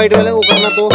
White वाले वो करना तो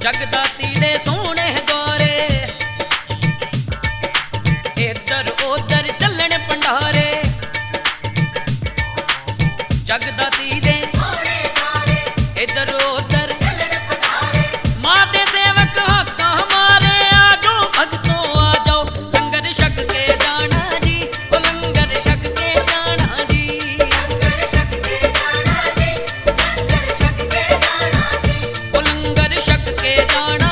जगदाती दे सोने द्वारे इधर उधर चलन भंडारे। जगदाती दे सोने द्वारे इधर उधर चलन भंडारे। मां दे सेवक हक हमारे आजो भक्तों आ जाओ लंगर छक के जाना जी। ओ लंगर छक के जाना जी। लंगर छक के जाना जी। लंगर छक के जाना जी। ओ लंगर छक के जाना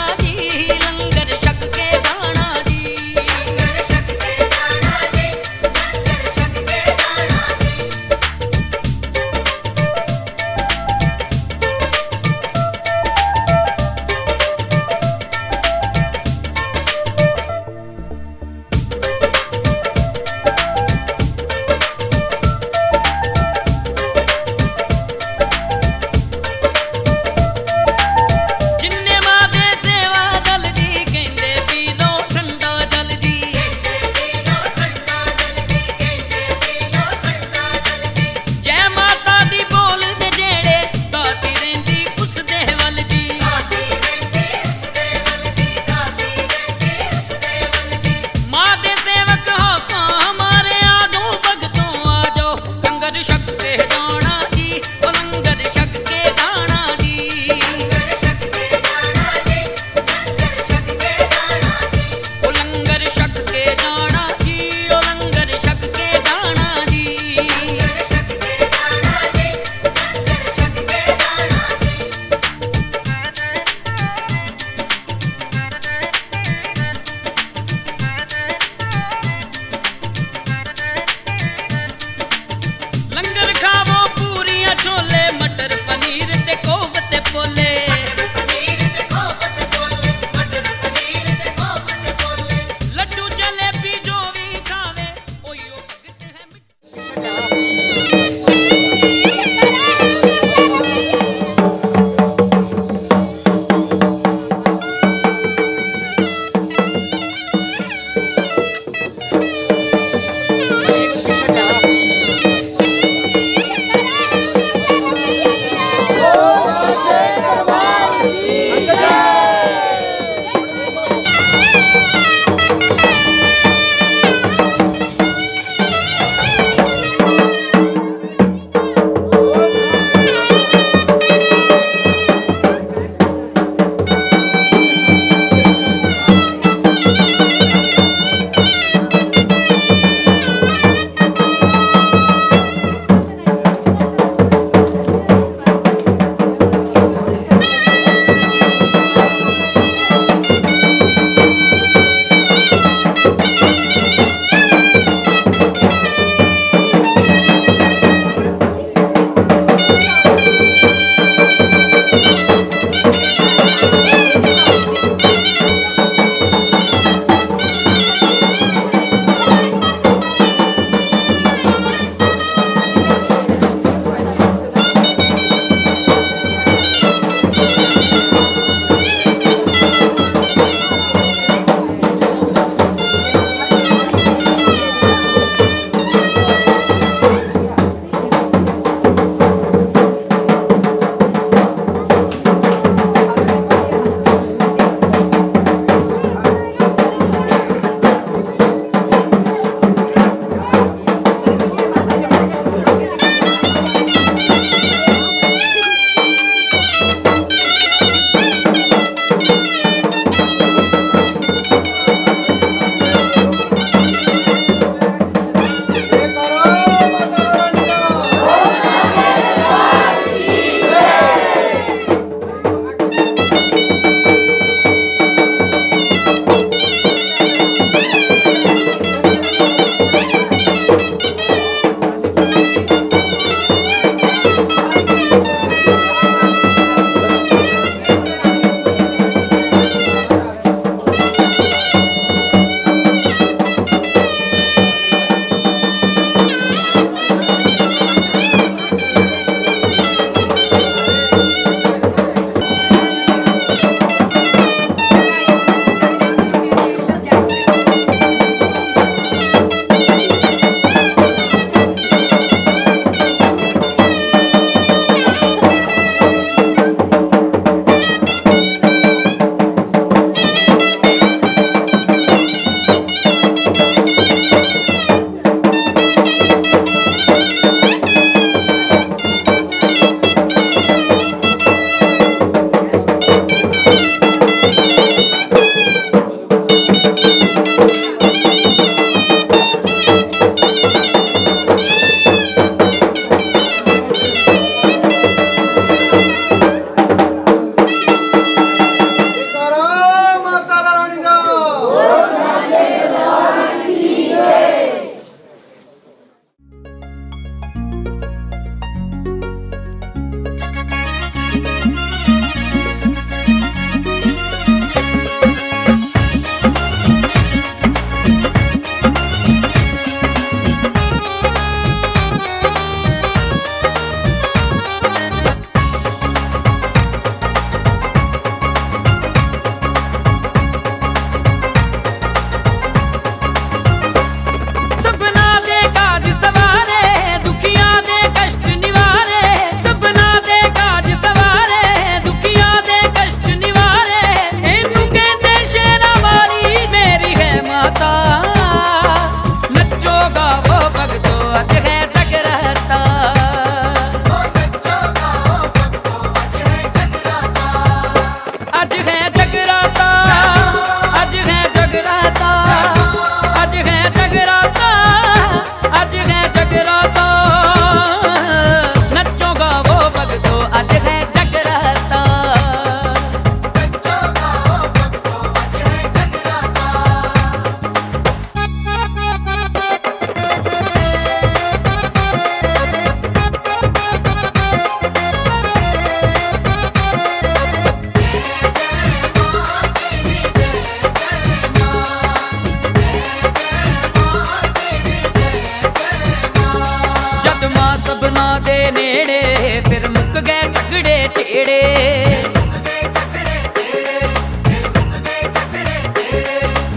झगड़े टेढ़े।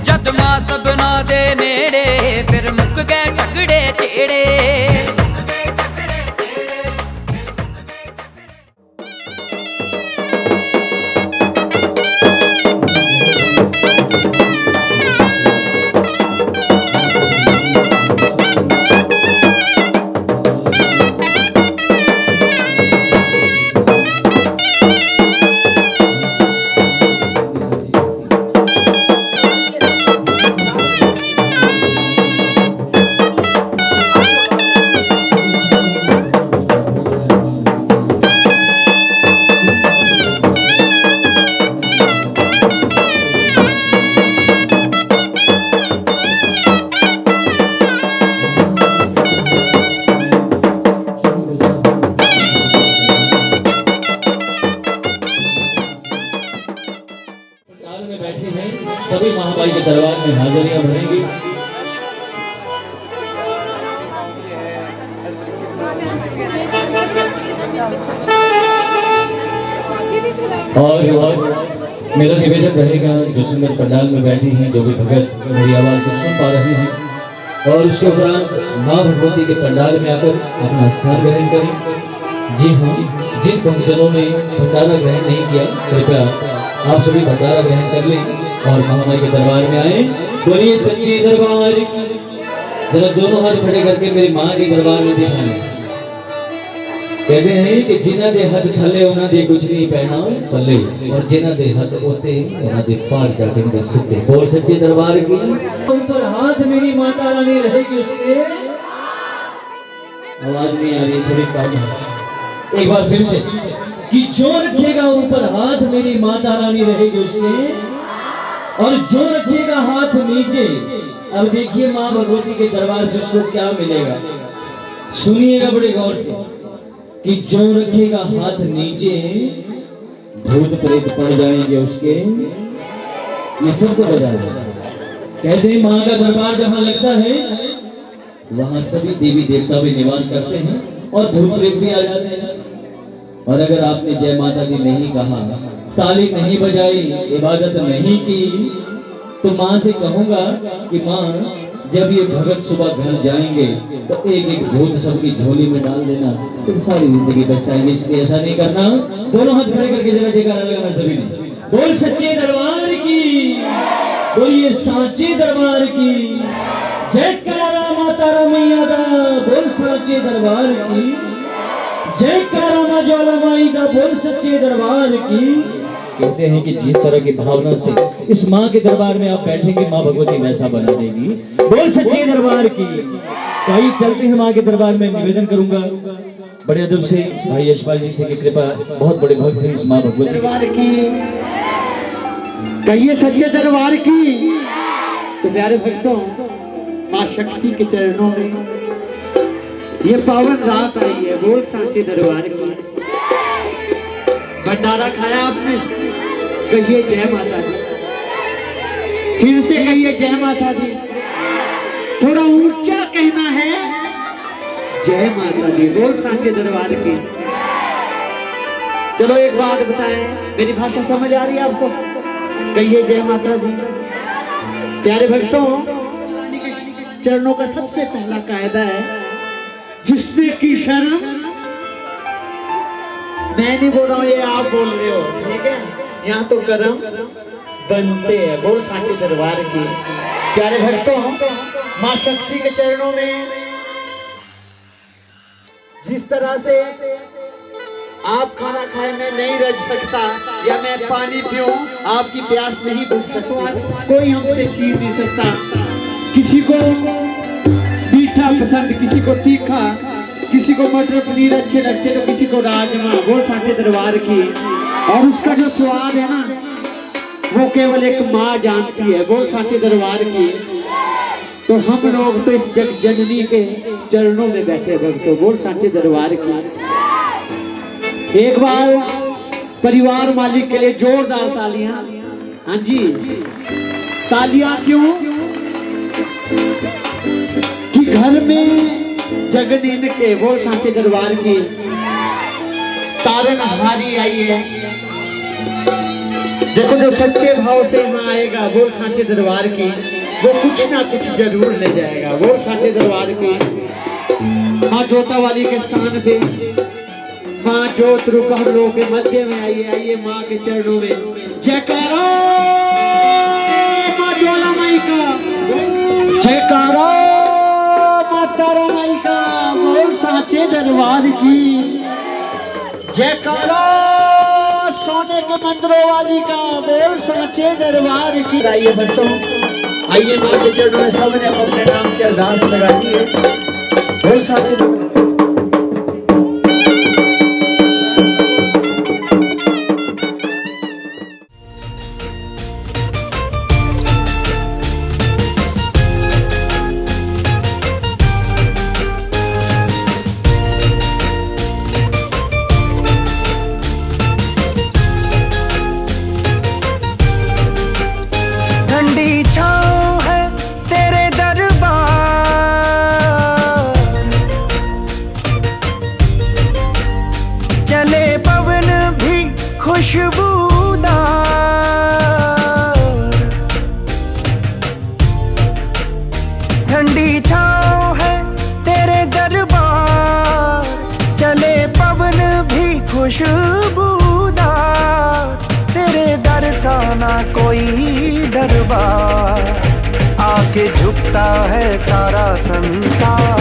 जद मां सबना दे नेड़े फिर मुक गए झगड़े टेढ़े। सभी महामाई के दरबार में हाजिरियां भरेंगी। और मेरा निवेदन रहेगा जो सुंदर पंडाल में बैठी हैं, जो भी भगत मेरी आवाज को सुन पा रहे हैं और उसके उपरांत माँ भगवती के पंडाल में आकर अपना स्थान ग्रहण करें। जी हाँ, जिन भक्तजनों ने भंडारा ग्रहण नहीं किया कृपया आप सभी भंडारा ग्रहण कर लें और महामाई के दरबार में आए। बोलिए सच्चे दरबार की। जरा दोनों हाथ खड़े करके मेरी माँ के दरबार में दिखाएं। कहते हैं कि जिन्ना दे हाथ थले उन्ना दे कुछ नहीं पहना पल्ले और जिन्ना दे हाथ होते उन्ना दे पार जाके उनके सुते। बोल सच्चे दरबार की। ऊपर हाथ मेरी माता रानी रहेगी उसके। आवाज नहीं आ रही, थोड़ी कम है। एक बार फिर से कि जो रखेगा ऊपर हाथ मेरी माता रानी रहेगी उसके और जो रखेगा हाथ नीचे। अब देखिए माँ भगवती के दरबार से उसको क्या मिलेगा, सुनिएगा बड़े गौर से कि जो रखेगा हाथ नीचे भूत प्रेत पड़ जाएंगे उसके। ये सबको बता कहते हैं माँ का दरबार जहां लगता है वहां सभी देवी देवता भी निवास करते हैं और भूत प्रेत भी आ जाते हैं। और अगर आपने जय माता दी नहीं कहा, ताली नहीं बजाई, इबादत नहीं की, तो माँ से कहूंगा कि माँ जब ये भगत सुबह घर जाएंगे तो एक एक भूत सबकी झोली में डाल देना, फिर सारी जिंदगी बचताएंगे। इसलिए ऐसा नहीं करना। दोनों हाथ खड़े करके जरा जयकारा लगाना सभी ने। बोल सच्चे दरबार की। बोलिए सांचे दरबार की। जयकारा माता रमैया दा। बोल सांचे दरबार की। जयकारा मां ज्वाला माई दा। बोल सच्चे दरबार की। कहते हैं कि जिस तरह की भावना से इस माँ के दरबार में आप बैठेंगे माँ भगवती वैसा बना देगी। बोल सच्चे दरबार की। तो आइए चलते हैं माँ के दरबार में। निवेदन करूंगा बड़े अदब से भाई यशपाल जी से कि कृपा, बहुत बड़े भक्त हैं इस माँ भगवती दरबार की। कहिए सच्चे दरबार की। तो प्यारे भक्तों, माँ शक्ति के चरणों में ये पावन रात आई है। बोल सांचे दरबार की। भंडारा खाया आपने, कहिए जय माता दी। फिर से कहिए जय माता दी। थोड़ा ऊंचा कहना है, जय माता दी। बोल सांचे दरबार की। चलो एक बात बताएं, मेरी भाषा समझ आ रही है आपको? कहिए जय माता दी। प्यारे भक्तों, चरणों का सबसे पहला कायदा है जिसमें की शरण। मैं नहीं बोल रहा हूं, ये आप बोल रहे हो, ठीक है? यहाँ तो कर्म बनते हैं। बोल सांचे दरबार की। प्यारे भक्तों, माँ शक्ति के चरणों में जिस तरह से आप खाना खाए मैं नहीं रह सकता, या मैं पानी पीऊं आपकी प्यास नहीं बुझ सकती, कोई हमसे छीन नहीं सकता। किसी को मीठा पसंद, किसी को तीखा, किसी को मटर पनीर अच्छे लगते तो किसी को राजमा। बोल सांचे दरबार की। और उसका जो स्वाद है ना, वो केवल एक माँ जानती है। बोल सांचे दरबार की। तो हम लोग तो इस जग जननी के चरणों में बैठे भक्तों। बोल सांचे दरबार की। एक बार परिवार मालिक के लिए जोरदार तालियां। हाँ जी, तालियां क्यों? कि घर में जगन इनके। बोल सांचे दरबार की। तारनहारी आई है। देखो जो सच्चे भाव से यहाँ आएगा बोल सांचे दरबार की, वो कुछ ना कुछ जरूर ले जाएगा। बोल सांचे दरबार की माँ जोता वाली के स्थान पे माँ जोत रूप हम लोगों के मध्य में आइए। आइए माँ के चरणों में जयकारा माँ ज्वाला माई का, जयकारा माँ तारा माई का। बोल सांचे दरबार की जयकारा, सोने के मंदिरों वाली का। बोल सांचे दरबार की। आइए भक्तों, आइए माँ के चरणों में सबने अपने नाम की अरदास लगा दी है। बोल सांचे खुशबूदार, ठंडी छाँव है तेरे दरबार, चले पवन भी खुशबूदार, तेरे दरसाना कोई दरबार, आके झुकता है सारा संसार।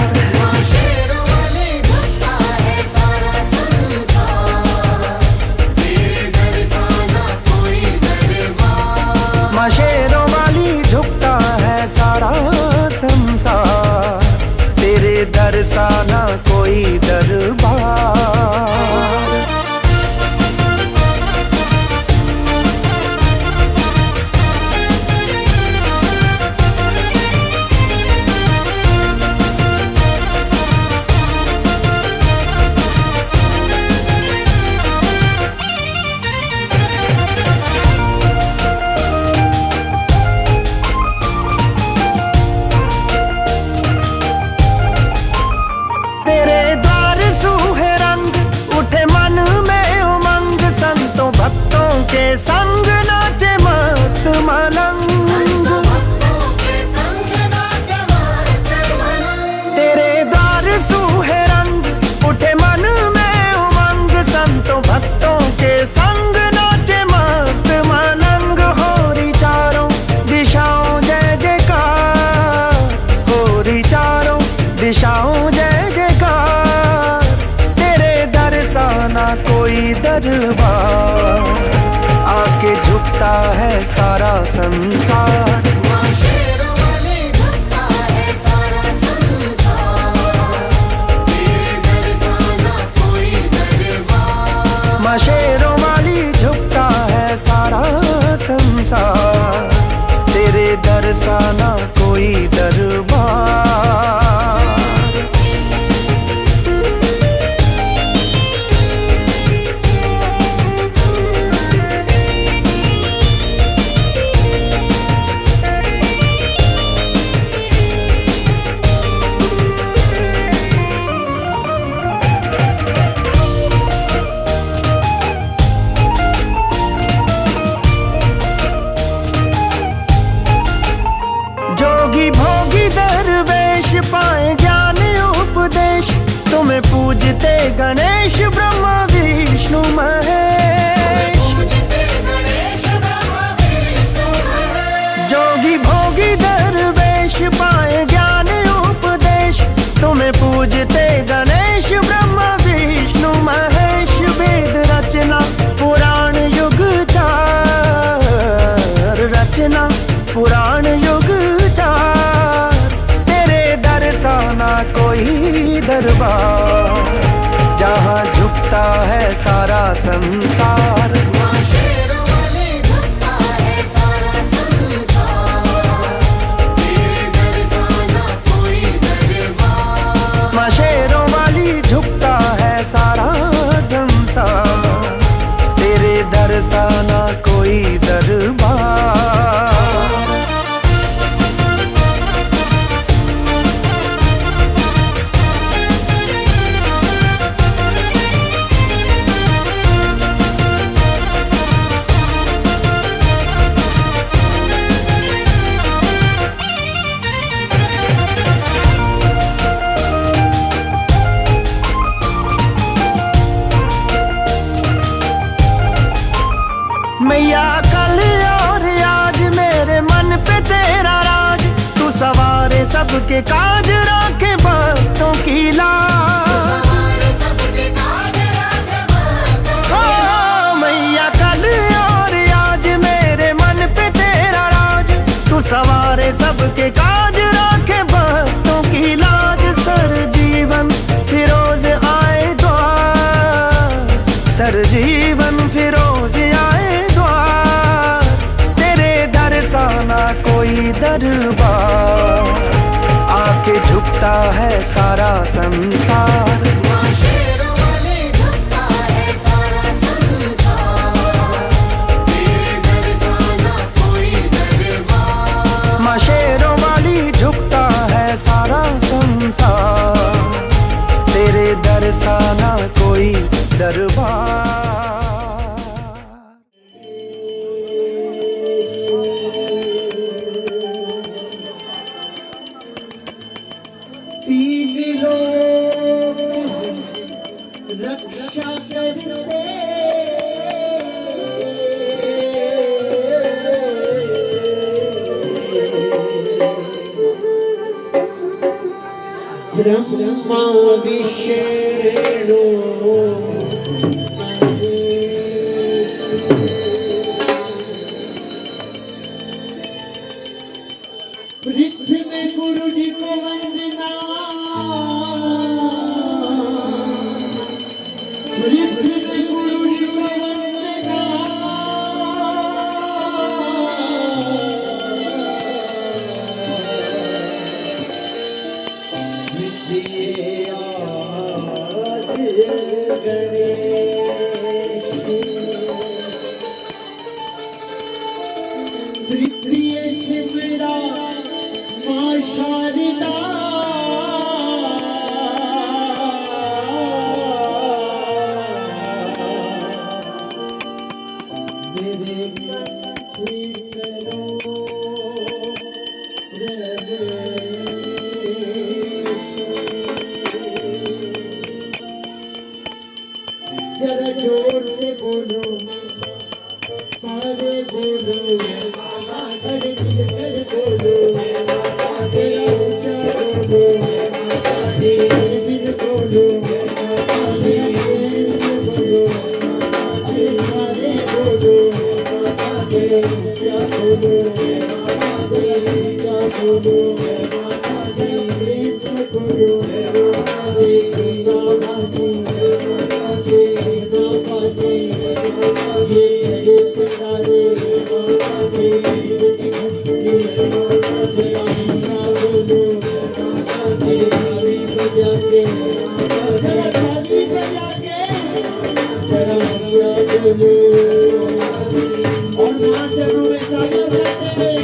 माँ शेरों वाली झुकता है सारा संसार, तेरे दरसाना कोई दरबार। के संग नाचे मस्त मलंग, तेरे द्वार सूहे रंग, उठे मन में उमंग, संतों भक्तों के संग नाचे मस्त मलंग। होरी चारों दिशाओं जय जयकार, होरी चारों दिशाओं जय जयकार, तेरे दरसाना कोई दरबार, आके झुकता है सारा संसार। माँ शेरों वाली झुकता है सारा संसार, तेरे दरसाना कोई दरबार। माँ शेरों वाली झुकता है सारा संसार, तेरे दरसाना कोई दरबार। जोगी भोगी दरवेश पाए ज्ञान उपदेश, तुम्हें पूजते गणेश ब्रह्मा विष्णु महेश। जोगी भोगी दरवेश पाए ज्ञान उपदेश, तुम्हें पूजते गणेश ब्रह्मा विष्णु महेश। वेद रचना पुराण युग चार, रचना पुराण युग चार, तेरे दरसाना कोई दरबार, जहाँ झुकता है सारा संसार। माँ शेरों वाली झुकता है सारा संसार, तेरे दरसाना कोई दरबार। माँ शेरों वाली झुकता है सारा संसार, तेरे दरसाना कोई दरबार। मैया कल और आज मेरे मन पे तेरा राज, तू सवारे सबके काज, राखे भक्तों की लाज। ओ मैया कल और आज मेरे मन पे तेरा राज, तू सवारे सबके काज, राखे भक्तों की लाज। सर जीवन फिरोज आए द्वार, सर जीवन फिरोज आए द्वार, तेरे दर सा ना कोई दरबार, आके झुकता है सारा संसार। माँ शेरों वाली झुकता है सारा संसार, तेरे दर सा ना कोई दरबार। माँ शेरों वाली झुकता है सारा संसार, तेरे दर सा ना कोई दरबार। तीन लोग रक्षा करते, ब्रह्मा विष्णु पृथ्वी में गुरु जी को वंदना, पृथ्वी में गुरु जी को वंदना, पृथ्वी आज गणेश, पृथ्वी सिमरा माँ शारदा, मेरे कंठी करो जरा जोर से बोलो, सारे बोलो, कर दिल कर बोलो, तेरा ऊंचा बोलो, दिल दिल बोलो, दिल बोलो, सारे बोलो, तेरा ऊंचा बोलो, तेरा ऊंचा बोलो, दिल बोलो, और मां चरणों में सागर करते हैं।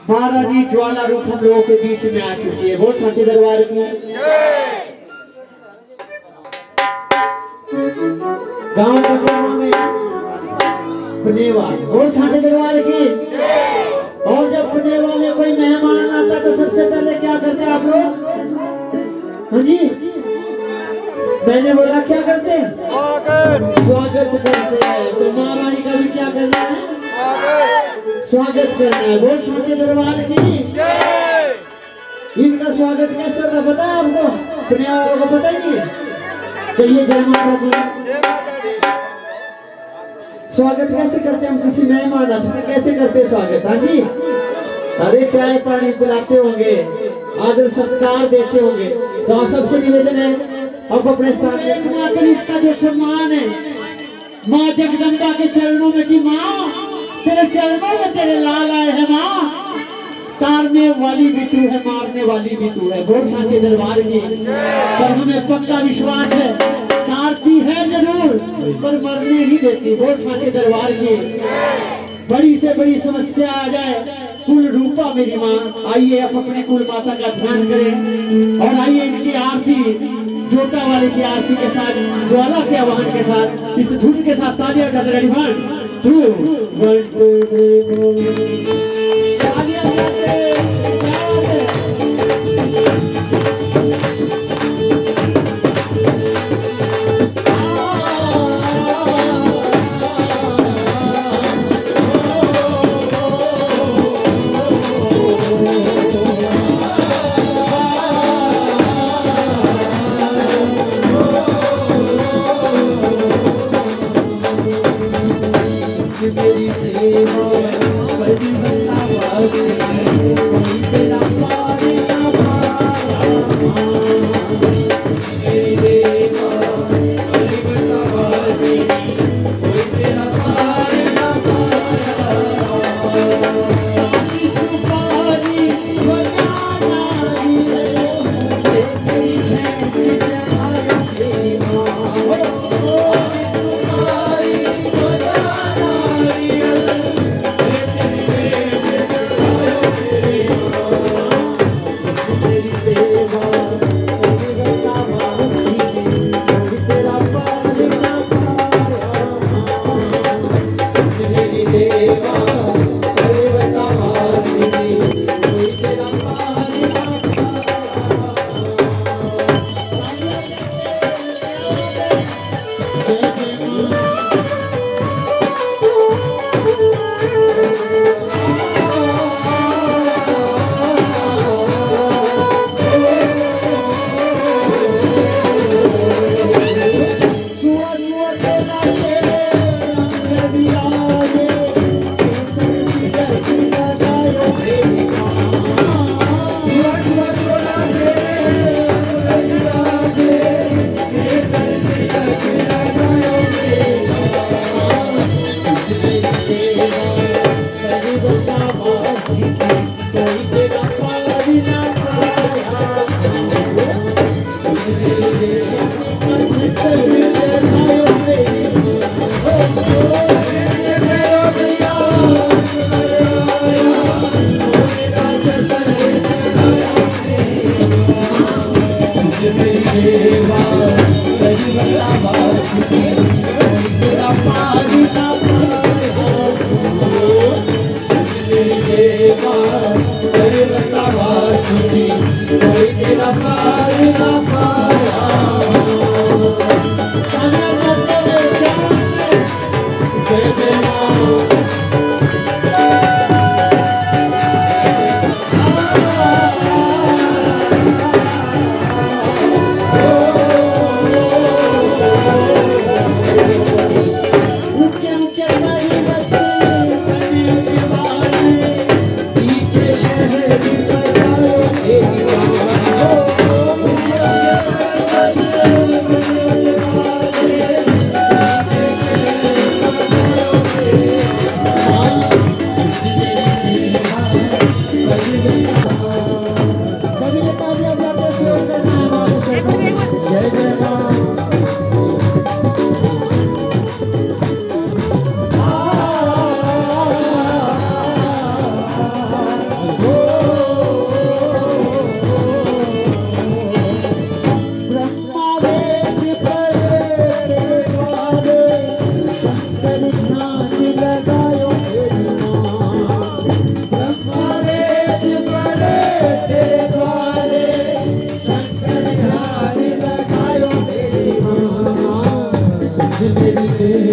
महारानी ज्वाला रूप हम लोगों के बीच में आ चुकी है। बोल सांचे दरबार की गांव में पनेवा। बोल सांचे दरबार की। और जब पनेवा में कोई मेहमान आता तो सबसे पहले क्या करते आप लोग? हाँ जी, मैंने बोला क्या करते हैं? स्वागत करते हैं। तो महारानी का भी क्या करना है? स्वागत करना है। बोल सांचे दरबार की। इनका स्वागत कैसे होगा पता है आपको? अपने वालों को पता ही नहीं है? कहिए जय माता दी। स्वागत कैसे करते हैं हम किसी मेहमान आते कैसे करते हैं स्वागत? हाँ जी, अरे चाय पानी पिलाते होंगे, आदर सत्कार देते होंगे। तो आप सबसे निवेदन है अब अपने स्थान पे इसका जो सम्मान है माँ जगदम्बा के चरणों में कि माँ तेरे चरणों में तेरे लाल आए हैं माँ। तारने वाली भी तू है, मारने वाली भी तू है। बोल सांचे दरबार की। पर हमें पक्का विश्वास है तारती है जरूर पर मरने ही देती। बोल सांचे दरबार की। बड़ी से बड़ी समस्या आ जाए कुल रूपा मेरी माँ, आइए आप अपने कुल माता का ध्यान करें और आइए इनकी आरती जोटा वाले की आरती के साथ, ज्वाला के आवाहन के साथ, इस धुन के साथ तालियां कर रेडी 1 2 1 2 3 तालियां करते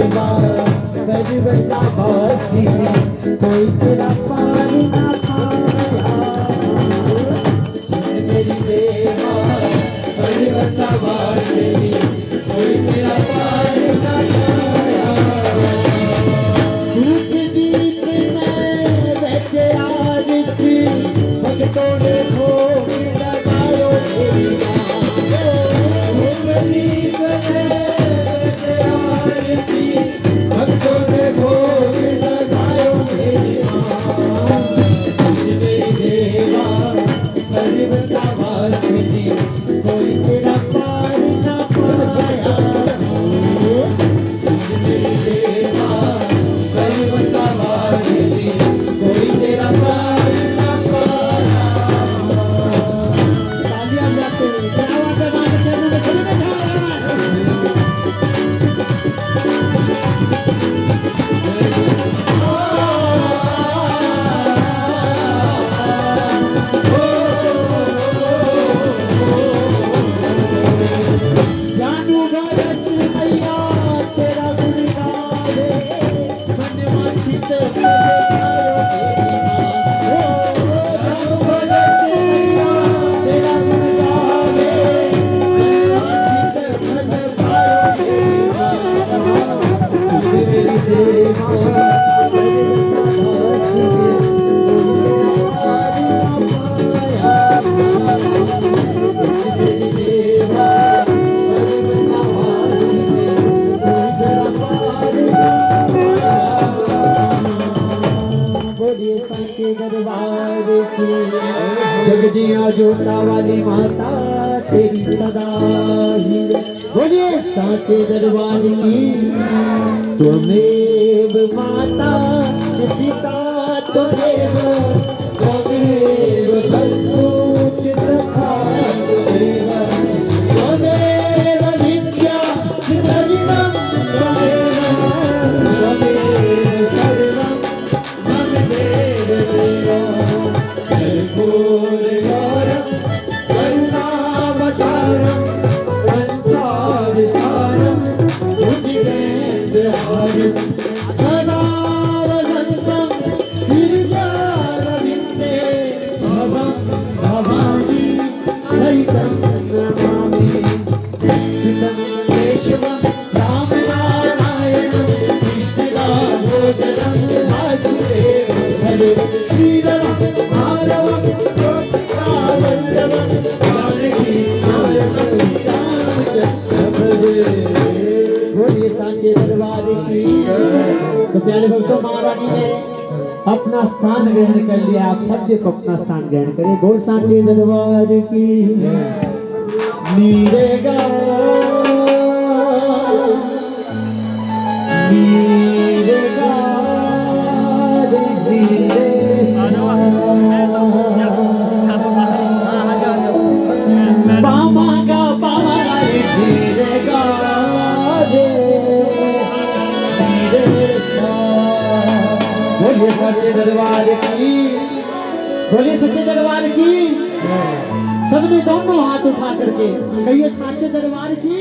देवा गरीबता बासी कोई तेरा पार ना पाया मेरी देवा गरीबता बासी कोई तेरा पार ना पाया धूप दीप में बैठे आज थी भक्तों ने भोग लगायो मेरी धूप दीप में बैठे आज थी भक्तों ने भोग लगायो मेरी मेरी देवा गरीबता बासी कोई तेरा पार ना पाया मेरी देवा गरीबता बासी कोई तेरा पार ना पाया तालियां बजाते हुए क्या बात है चरणों में चले बैठा जानू भगत मैया तेरा गुण गावे मन वांछित जानू भगत मैया तेरा गुण गावे मन वांछित फल पायो मेरी देवा बोलिए सांचे दरबार की जगदिया जोता वाली माता तेरी सदा ही बोलिए सांचे दरबार की त्वमेव माता पिता त्वमेव त्वमेव बंधु सखा त्वमेव विद्या त्वमेव सर्वं कर्पूरगौरं करुणावतारं संसारसारं भुजगेन्द्रहारं सदा वसन्तं गिरिजारविन्दे भवं भवानी सहितं नमामि चितं केशवं रामनारायणं कृष्णदामोदरं वासुदेवं हरे श्रीराम माधवं गोपिकावल्लभं जानकी नायकं रामचन्द्र बोलिए सांचे दरबार की। तो प्यारे भक्तों महारानी ने अपना स्थान ग्रहण कर लिया, आप सब को अपना स्थान ग्रहण करें। बोल सांचे दरबार की नीरे गा बामा गा बामा धीरे गा दे धीरे सा। बोलिए सच्चे दरबार की, बोलिए सच्चे दरबार की। सबने दोनों हाथ उठा करके कहिए सच्चे दरबार की।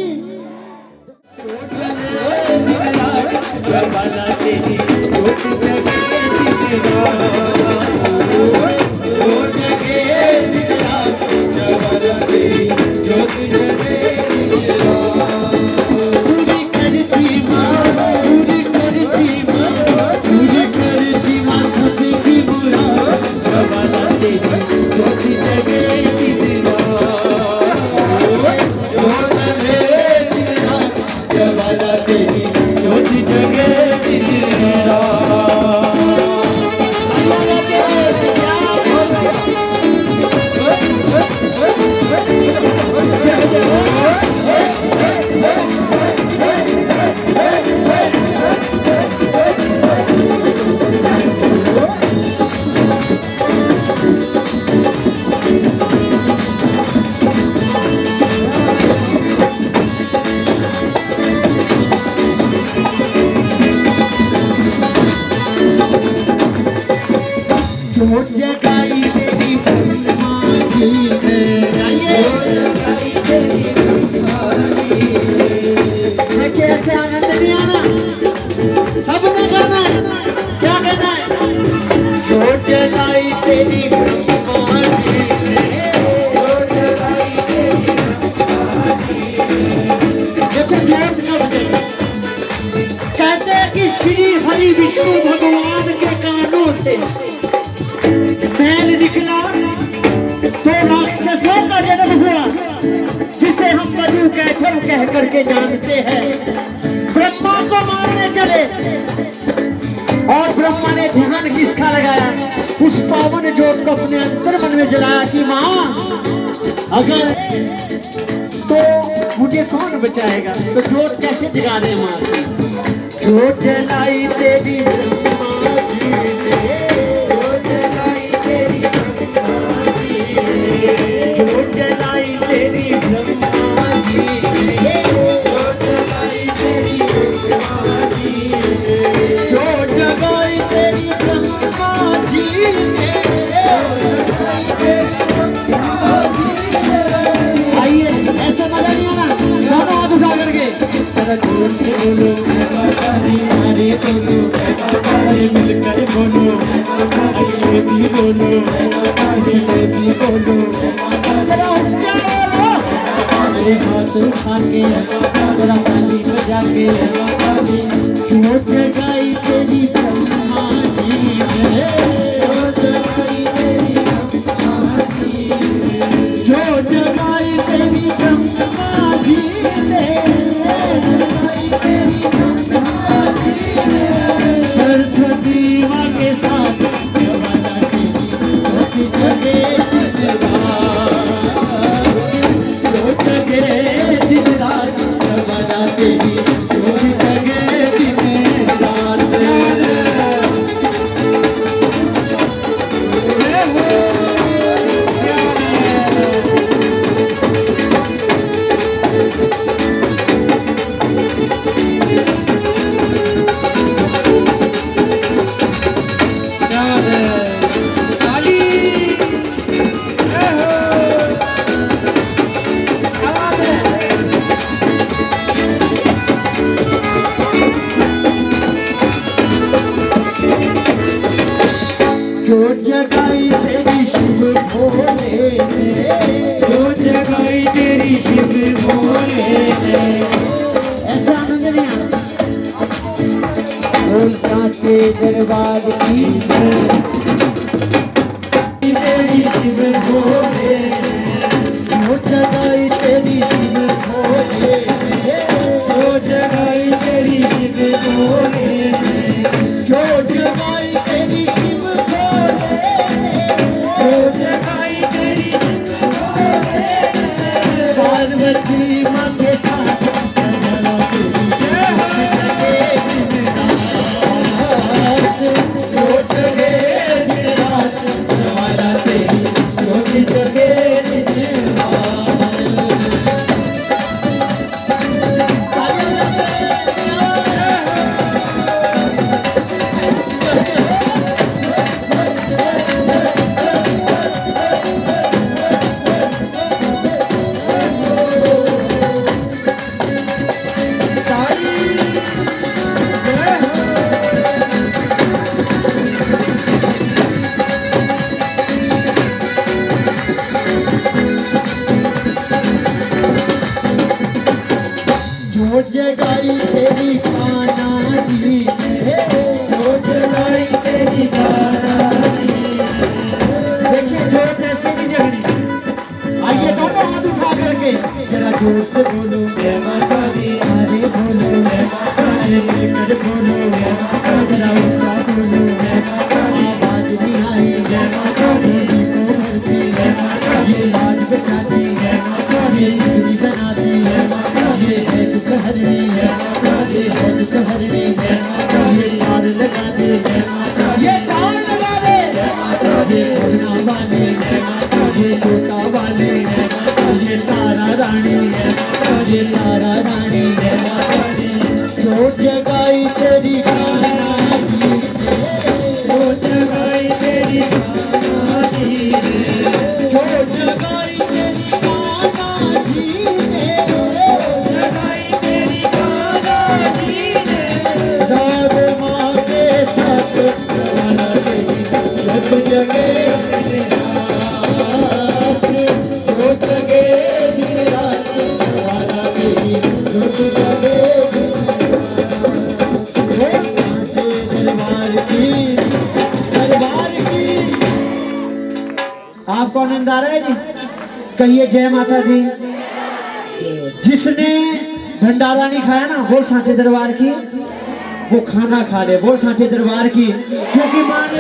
चोट जगाई तेरी ब्रह्मा जी ने, चोट जगाई तेरी ब्रह्मा जी ने। कैसे आनंद नहीं आना। कह करके जानते हैं। ब्रह्मा को मारने चले और ब्रह्मा ने ध्यान किसका लगाया? उस पावन ज्योत को अपने अंतर मन में जलाया कि माँ अगर तो मुझे कौन बचाएगा? तो ज्योत कैसे जगा दे माँ? ज्योत जलाई तेरी ब्रह्मा जी ने, ज्योत जलाई तेरी ब्रह्मा जी ने, ज्योत जलाई तेरी ब्रह्मा जी ने, ज्योत जलाई तेरी ब्रह्मा जी ने, ज्योत जलाई तेरी ब्रह्मा जी ने, आइए ऐसा मजा नहीं आना, दोनों हाथ उठा करके बोलो सारे बोलो, अरे मिलकर बोलो, अगले भी बोलो, पिछले भी बोलो, जरा ऊंचा बोलो, अरे हाथ उठा के जरा ताली बजा के, ज्योत जगाई तेरी ब्रह्मा जी ने, ज्योत जगाई तेरी ब्रह्मा जी ने, ज्योत जगाई तेरी ब्रह्मा जी ने, सरस्वती माँ के साथ ज्योत जगाई तेरी शिव भोले ने, ज्योत जगाई तेरी शिव भोले ने, ऐसा आनंद नहीं आता। बोल साचे दरबार की तेरी शिव भोले ने, ज्योत जगाई तेरी शिव भोले ने, ज्योत जगाई तेरी शिव भोले ने, ज्योत जगाई तेरी शिव पार्वती माँ के साथ ज्योत जगाई तेरी कान्हा जी ने, ज्योत जगाई तेरी कान्हा जी ने। देखिए ज्योत ऐसे नहीं जगनी। आइए दोनों हाथ उठा करके जरा जोर से बोलो जय माता दी, हरे बोलो जय माता दी, मिलकर बोलो जय माता, जरा ऊंचा बोलो जय माता दी, आवाज नहीं आई जय माता दी, को भरती जय माता, ये लाज बचाती जय माता, ये जिंदगी बनाती जय माता, ये है दुख हरनी है माता, ये है दुख हरनी है माता, ये तार लगा दे जय माता, ये तार लगा दे जय माता, ये भोला वाले जय माता, ये छोटा वाले जय माता, ये तारा रानी है माता, ये तारा रानी है माता दी। ज्योत जगाई तेरी कान्हा जी, ज्योत जगाई तेरी कान्हा जी, ज्योत जगाई तेरी कान्हा जी ने, ज्योत जगाई तेरी कान्हा जी ने, दाद माँ के साथ जग जगे दिन रात, ज्योत जगे दिन रात, वाला तेरी ज्योत जगे दरबार की। आपको आनंद आ रहा है जी? कहिए जय माता दी। जिसने भंडारा नहीं खाया ना, बोल सांचे दरबार की, वो खाना खा ले। बोल सांचे दरबार की, क्योंकि माँ ने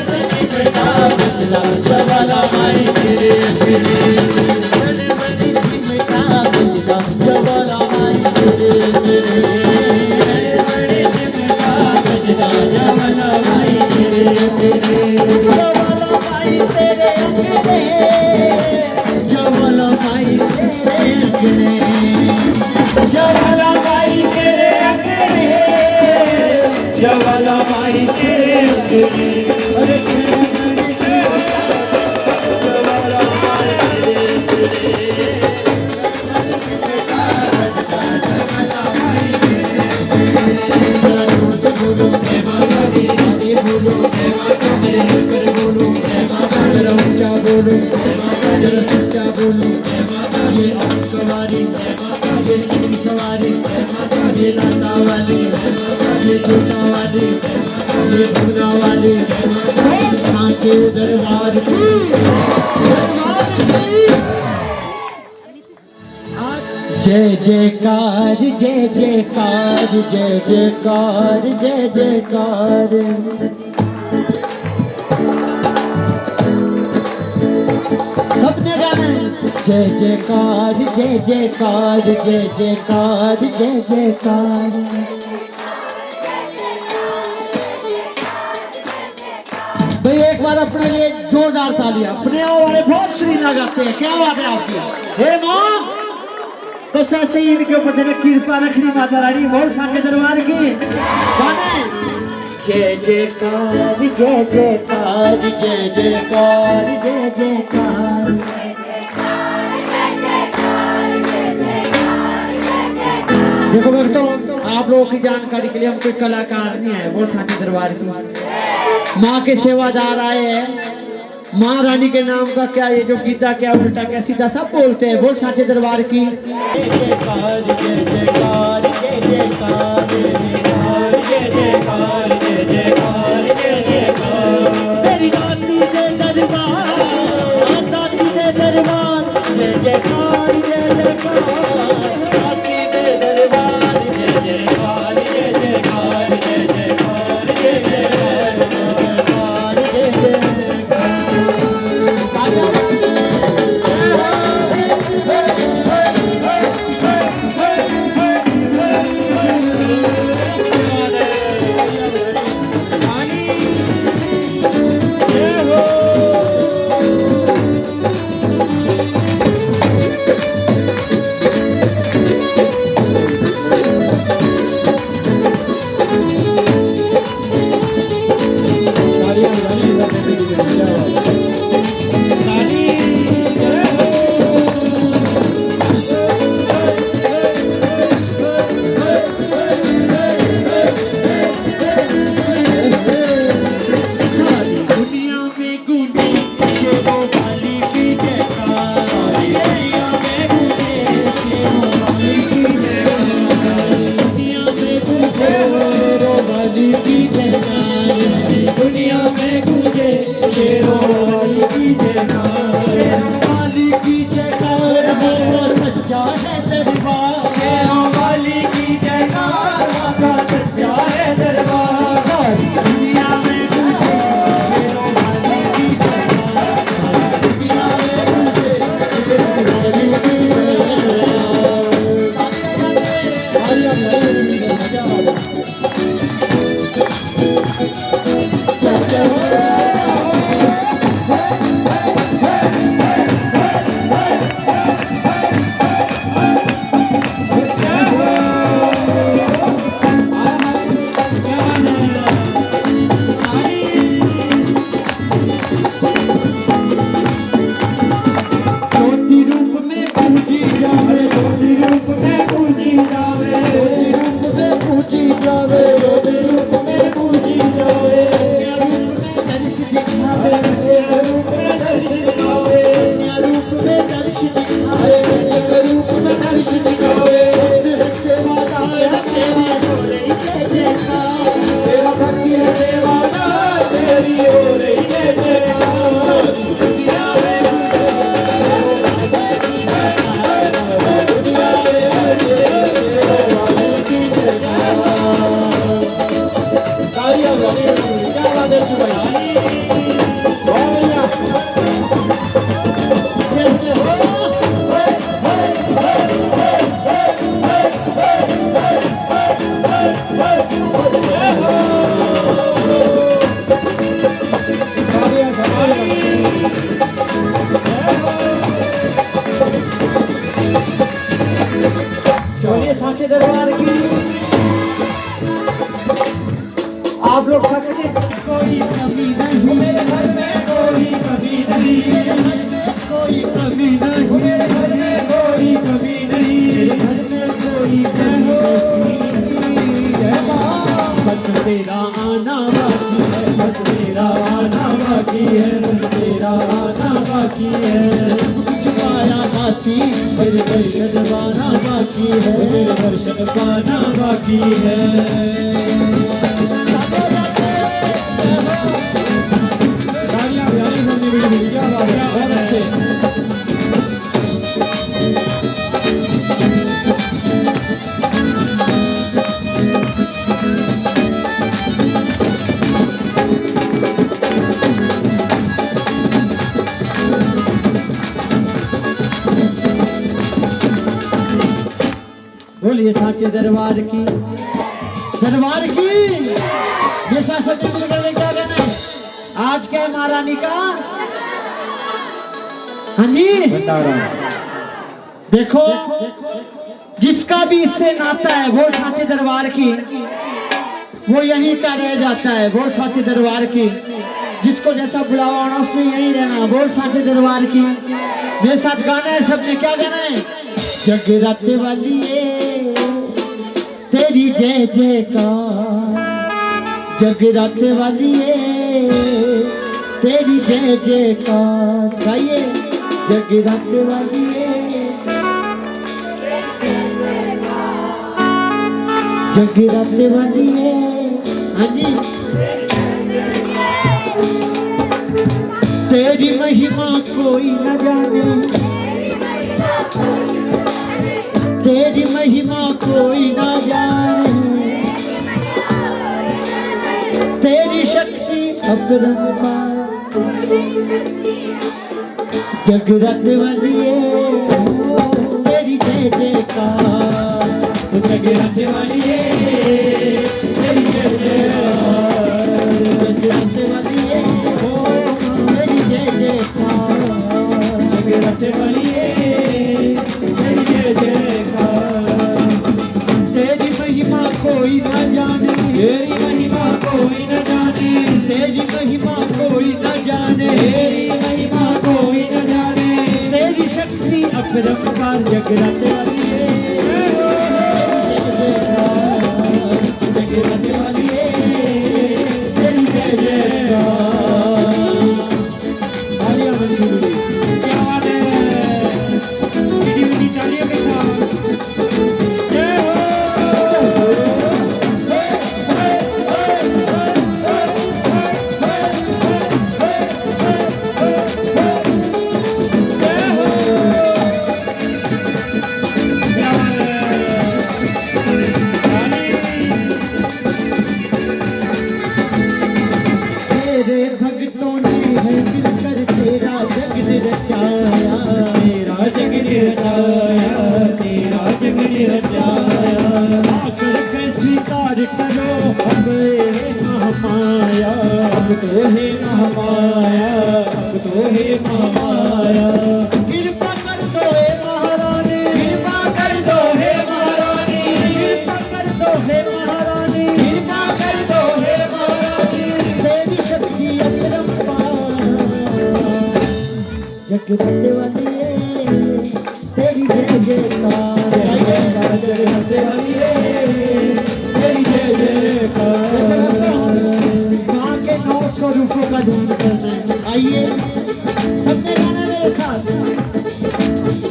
जय जयकार जय जयकार जय जयकार जय जयकार। सबने गाना है। जय जयकार जय जयकार जय जयकार जय जयकार। भाई एक बार अपने लिए जोरदार तालियां। अपने वाले बहुत श्रीना गाते हैं, क्या बात है आपकी। हे माँ, बस ऐसे ही इनके ऊपर देने कृपा रखनी माता रानी। बोल सांचे दरबार की गाने। जय जयकार जय जयकार जय जयकार जय जयकार। देखो भक्तों, आप लोगों की जानकारी के लिए हम कोई कलाकार नहीं है। बोल सांचे दरबार की माँ के सेवादार आए हैं। माँ रानी के नाम का क्या, ये जो गीता क्या उल्टा क्या सीधा सब बोलते हैं। बोल सांचे दरबार की। जय जयकार जय जयकार जय जयकार जय जयकार जय जयकार जय जयकार। तेरी दाती से दरबार, दाती से दरबार, जय जयकार जय जयकार। दाती से दरबार, जय जयकार जय जयकार जय जयकार जय जयकार जय जयकार। सांचे दरबार की। आप लोग थक गए? कोई कमी नहीं मेरे घर में, कोई कमी नहीं मेरे घर में, कोई कमी नहीं मेरे घर में, कोई कमी नहीं मेरे घर में, कोई कमी नहीं। बस तेरा आना बाकी है, बस तेरा आना बाकी है, बस तेरा आना बाकी है। कुछ पाया बाकी, मेरे दर्शन पाना बाकी है, मेरे दर्शन पाना बाकी है। बहुत अच्छे। बोलिए सांचे दरबार की, दरबार की। जैसा सच्चे दिल का क्या कहना है आज क्या है महारानी का? हाँ जी देखो, जिसका भी इससे नाता है वो सांचे दरबार की, वो यहीं का रह जाता है। बोल सांचे दरबार की। जिसको जैसा बुलावा होना उसने यहीं रहना। बोल सांचे दरबार की। मेरे साथ गाना है, सबने क्या गाना है? जगराते वाली तेरी जय जयकार, जगराते वाली तेरी जय जयकार। गाइए जगराते वाली जगराते वाली हाँ जी। तेरी महिमा कोई न जाने, तेरी महिमा कोई न जाने, तेरी शक्ति अपरंपार। जगराते वाली तेरी जय जयकार, जगराते वाली तेरी जय जयकार, जगराते वाली तेरी जय जयकार, जगराते वाली तेरी जय जयकार। तेरी महिमा कोई न जाने, तेरी महिमा कोई न जाने, तेरी महिमा कोई न जाने, तेरी महिमा कोई न जाने, तेरी शक्ति अपरंपार। जगराते वाली जगराते वाली तेरी जय जयकार। तालियां मंजूर, क्या बात है। मीठी मीठी तालियों के साथ स्वीकार करो अब महामाया, अब तो हे महामाया, अब तो हे महामाया। कृपा कर दो हे महारानी, कृपा कर दो हे महारानी, कृपा कर दो हे महारानी, कृपा कर दो हे महारानी। तेरी शक्ति अपरंपार। जगराते वाली तेरी जय जयकार, जगराते वाली तेरी जय जयकार। माँ के 9 स्वरूपों का ध्यान करना है। आइए सबने गाना मेरे साथ।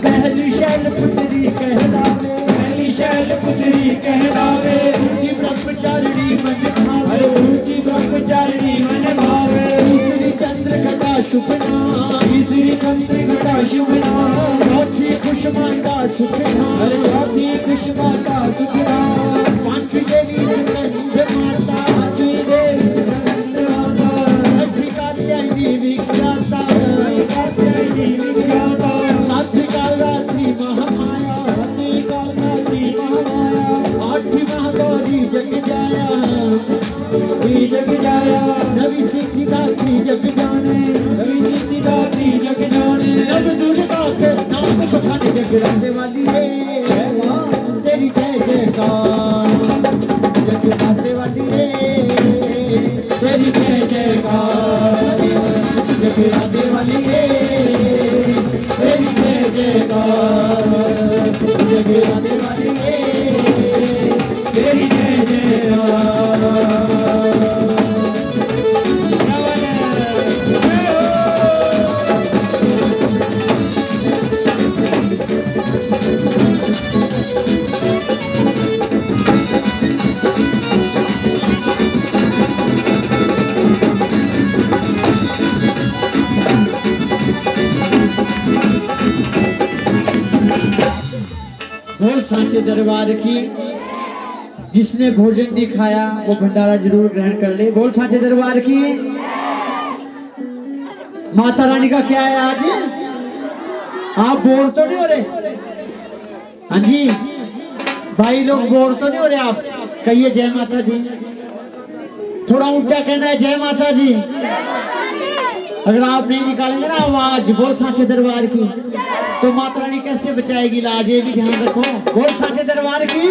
पहली शैलपुत्री कहलावे, पहली शैलपुत्री कहलावे, ऊंची ब्रह्मचारिणी मन भावे, ऊंची ब्रह्मचारिणी मन भावे। तीसरी चंद्रघटा शुभ नाम, तीसरी चंद्रघटा शुभ नाम। चौथी कुष्मांडा सुख नाम, चौथी कुष्मांडा सुख नाम। पांचवी देवी सुगंध माता, पांचवी देवी सुगंध माता। छठी कात्यायनी विख्याता, कात्यायनी विख्याता। सातवीं कालरात्रि महामाया, सातवीं कालरात्रि महामाया। आठवीं महागौरी जग जाया, जग जाया। नवी सिद्धिदात्री जग जाने, नवी सिद्धिदात्री जग जाने। नव दुर्गा के नाम को खाने जगराते वाली तेरी जय जय जयकार, जगराते वाली रे तेरी जय जयकार, जगराते वाली रे तेरी जय जयकार, जगराते वाली रे तेरी जय जयकार। बोल सांचे दरबार की, जिसने भोजन नहीं खाया वो भंडारा जरूर ग्रहण कर ले। बोल सांचे दरबार की। माता रानी का क्या है आज? आप बोर तो नहीं हो रहे? हाँ जी भाई लोग, बोर तो नहीं हो रहे आप? कहिए जय माता दी। थोड़ा ऊंचा कहना है जय माता दी। अगर आप नहीं निकालेंगे ना आवाज बोल सांचे दरबार की, तो माता रानी कैसे बचाएगी लाज, ये भी ध्यान रखो। बोल सांचे दरबार की।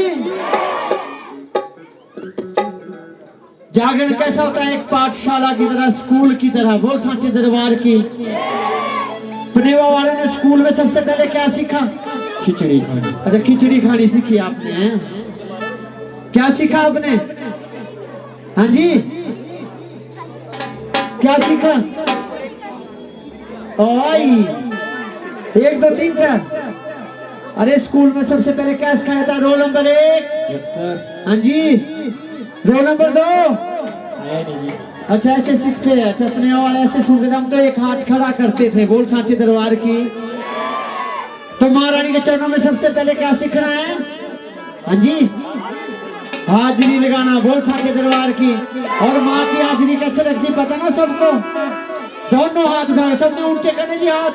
जागरण कैसा होता है? एक पाठशाला की तरह, स्कूल की तरह। बोल सांचे दरबार की। पनेवा वालों ने स्कूल में सबसे पहले क्या सीखा? खिचड़ी खानी। अच्छा खिचड़ी खानी सीखी आपने हैं? क्या सीखा आपने? हाँ जी क्या सीखा? ओई 1 2 3 4। अरे स्कूल में सबसे पहले क्या सिखाया था? Roll number 1। Yes sir. हाँ जी। Roll number 2। है नहीं जी। अच्छा ऐसे सीखते हैं। अच्छा अपने और ऐसे सुनते थे हम तो, एक हाथ खड़ा करते थे। बोल सांचे दरबार की। तो महारानी के चरणों में सबसे पहले क्या सीखना है? हाँ जी हाजिरी लगाना। बोल सांचे दरबार की। और माँ की हाजिरी कैसे लगती पता ना सबको? दोनों हाथ उठा, सबने ऊंचे करने जी हाथ।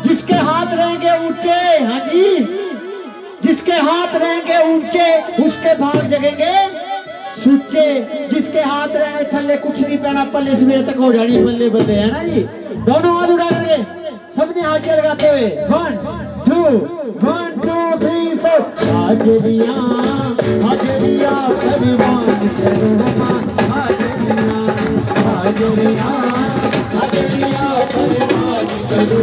जिसके हाथ रहेंगे ऊंचे, हाँ जी जिसके हाथ रहेंगे ऊंचे उसके भाग जगेंगे सुच्चे। जिसके हाथ रहने थल्ले कुछ नहीं पहना, पल्ले सवेरे तक हो जानी बल्ले बल्ले, है ना जी। दोनों हाथ उठा करके सबने हाथ लगाते हुए 1 2 1 2 3 4। हाजरिया हाजरिया परिवान करो हाजरिया हाजरिया हाजरिया परिवान करो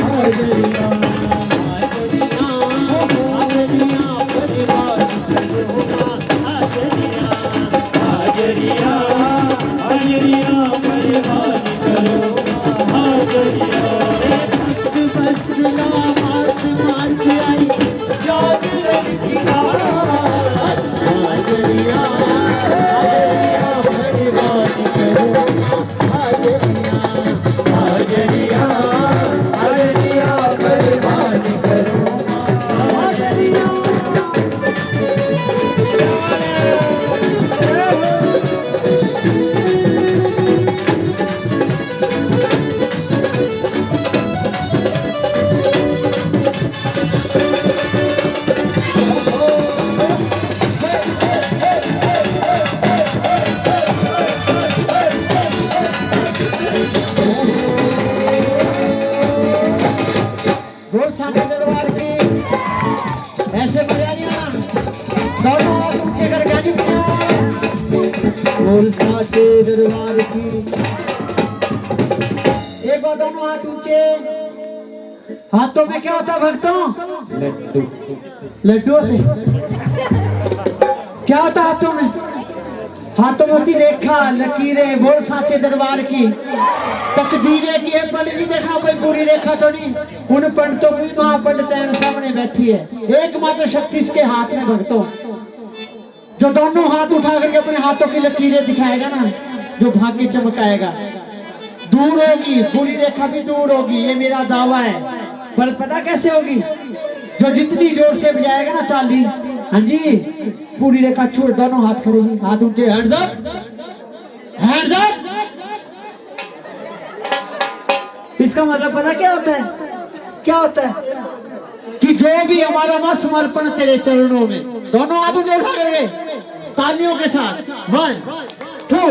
हाजरिया हाजरिया हाजरिया परिवान करो हाजरिया हाजरिया हाजरिया परिवान करो हाजरिया। बस मात मार के आई जाग लड़की का हाजरिया हाजरिया परिवान करो हाजरिया हाजरिया हाजरिया परिवान करो हाजरिया। बोल सांचे दरबार की। ऐसे बजा लिया दोनों हाथ ऊंचे करके आगे बढ़ो। बोल सांचे दरबार की। एक बार दोनों हाथ ऊंचे। हाथों में क्या होता भक्तों? लड्डू। लड्डू होते। क्या होता हाथों में? हाथों में होती रेखा लकीरें। बोल सांचे दरबार की। तकदीरें की है पंडित जी, देखना कोई पूरी रेखा तो नहीं। उन पंडितों की महापंडित सामने बैठी है। एकमात्र शक्ति इसके हाथ में भक्तों, जो दोनों हाथ उठा करके अपने हाथों की लकीरें दिखाएगा ना, जो भाग्य चमकाएगा। दूर होगी पूरी रेखा भी दूर होगी, ये मेरा दावा है। पर पता कैसे होगी? जो जितनी जोर से बजाएगा ना ताली, हाँ जी पूरी रेखा छोड़। दोनों हाथ खड़े जी, हाथ ऊंचे। Hands up hands up. इसका मतलब पता क्या होता है? क्या होता है कि जो भी हमारा मत समर्पण तेरे चरणों में। दोनों हाथों से उठा करके तालियों के साथ 1 2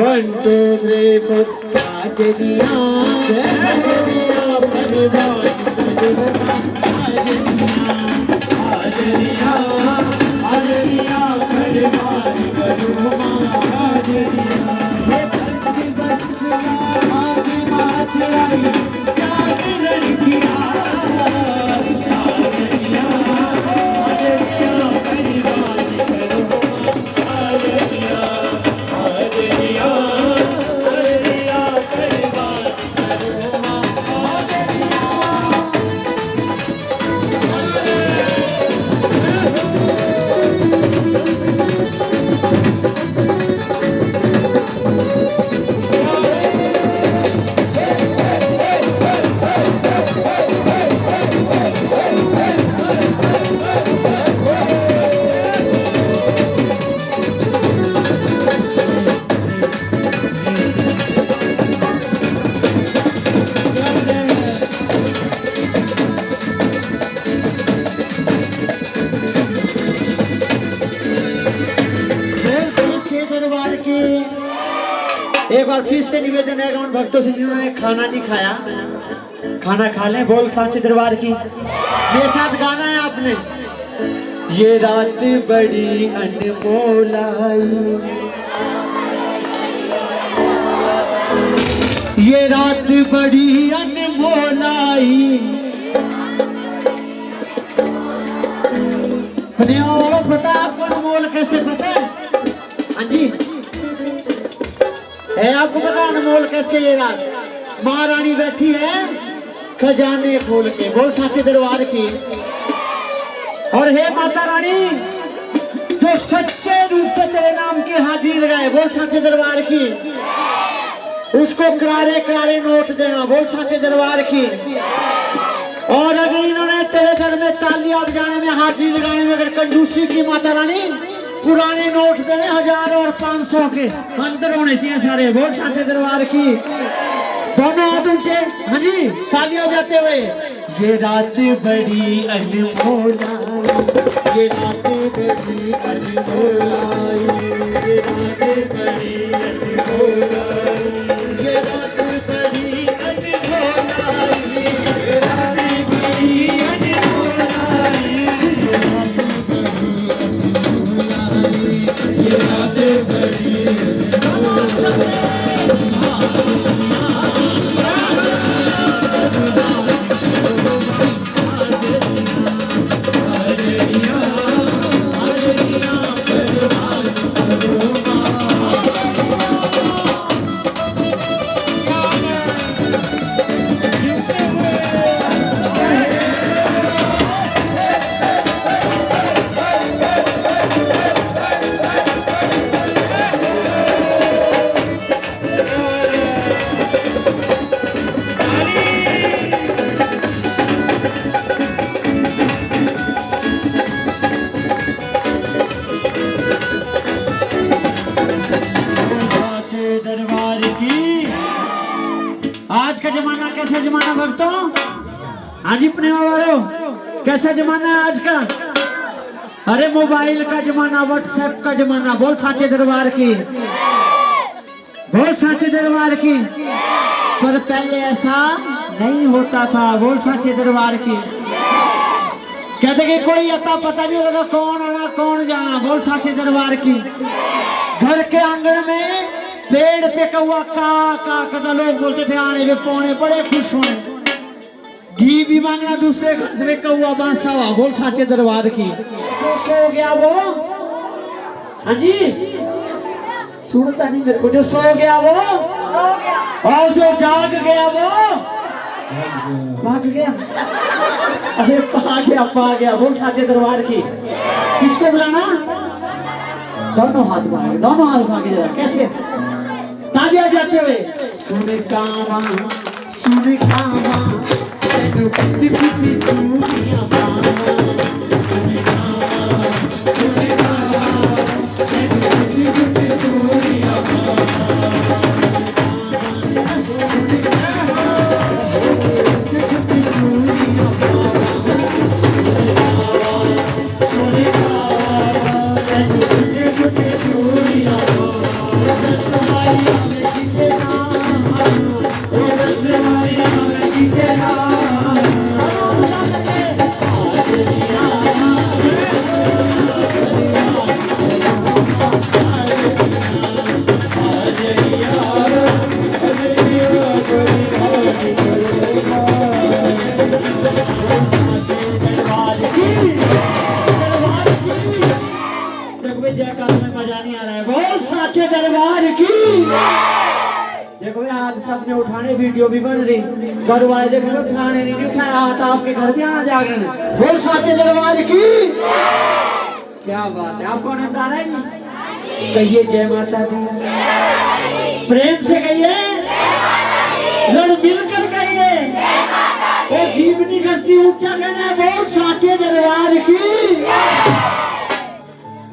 1 2 3 4। हाजरिया हाजरिया परिवान करो हाजरिया हाजरिया एक बार फिर से निवेदन है उन भक्तों से जिन्होंने खाना नहीं खाया, खाना खा लें। बोल सांचे दरबार की मेरे साथ गाना है आपने। ये रात बड़ी अनमोल आई, ये रात बड़ी अनमोल आई, पता आपको अनमोल कैसे पता है? हाँ जी है, आपको पता अनमोल कैसे? ये रात महारानी बैठी है खजाने खोल के। बोल सांचे दरबार की। और हे माता रानी जो सच्चे रूप से तेरे नाम की हाजिरी लगाए, बोल सांचे दरबार की, उसको करारे करारे नोट देना। बोल सांचे दरबार की। और अगर इन्होंने तेरे घर में तालियां बजाने में हाजिरी लगाने में अगर कंजूसी की माता रानी, पुराने नोट देने 1000 और 500 के अंदर होने चाहिए सारे। बोल सांचे दरबार की। दोनों हाथ ऊंचे, हाँ जी, तालियां बजाते हुए। ये रात बड़ी अनमोल आई, ये रात बड़ी अनमोल आई, ये रात बड़ी अनमोल आई, ये रात बड़ी अनमोल आई, ये रात बड़ी अनमोल आई, ये रात बड़ी अनमोल आई। आज का जमाना कैसा जमाना भक्तों? हाँ जी प्रेमा वालों, कैसा जमाना है आज का? अरे मोबाइल का जमाना, व्हाट्सएप का जमाना। बोल सांचे दरबार की। बोल सांचे दरबार की। पर पहले ऐसा नहीं होता था। बोल सांचे दरबार की। कहते कि कोई अता पता नहीं होता कौन आना कौन जाना। बोल सांचे दरबार की। घर के आंगन में पेड़ पे कौआ का कहता, लोग बोलते थे आने पे पौने बड़े खुश होने। घी भी मांगना दूसरे घर से कौआ बांसा हुआ। बोल सांचे दरबार की। जो सो गया वो, हाँ जी सुनता नहीं मेरे को, जो सो गया वो और जो जाग गया वो भाग गया। अरे पा गया। बोल सांचे दरबार की। किसको बुलाना? दोनों हाथ उठाएंगे, दोनों हाथ उठा के जरा कैसे तालियां बजाते हुए। सुन कामा तेनु पिटी पिटी दुनिया पावा, सुन कामा तेनु पिटी पिटी दुनिया सबने उठाने, वीडियो भी बन रही। घर वाले देख रहे उठाने नहीं उठाया हाथ, आपके घर भी आना जागरण। बोल सांचे दरबार की। क्या बात है, आपको आनंद आ रहा है? कहिए जय माता दी। प्रेम से कहिए, रण मिलकर कहिए, और जीवनी गस्ती ऊंचा कहना है। बोल सांचे दरबार की।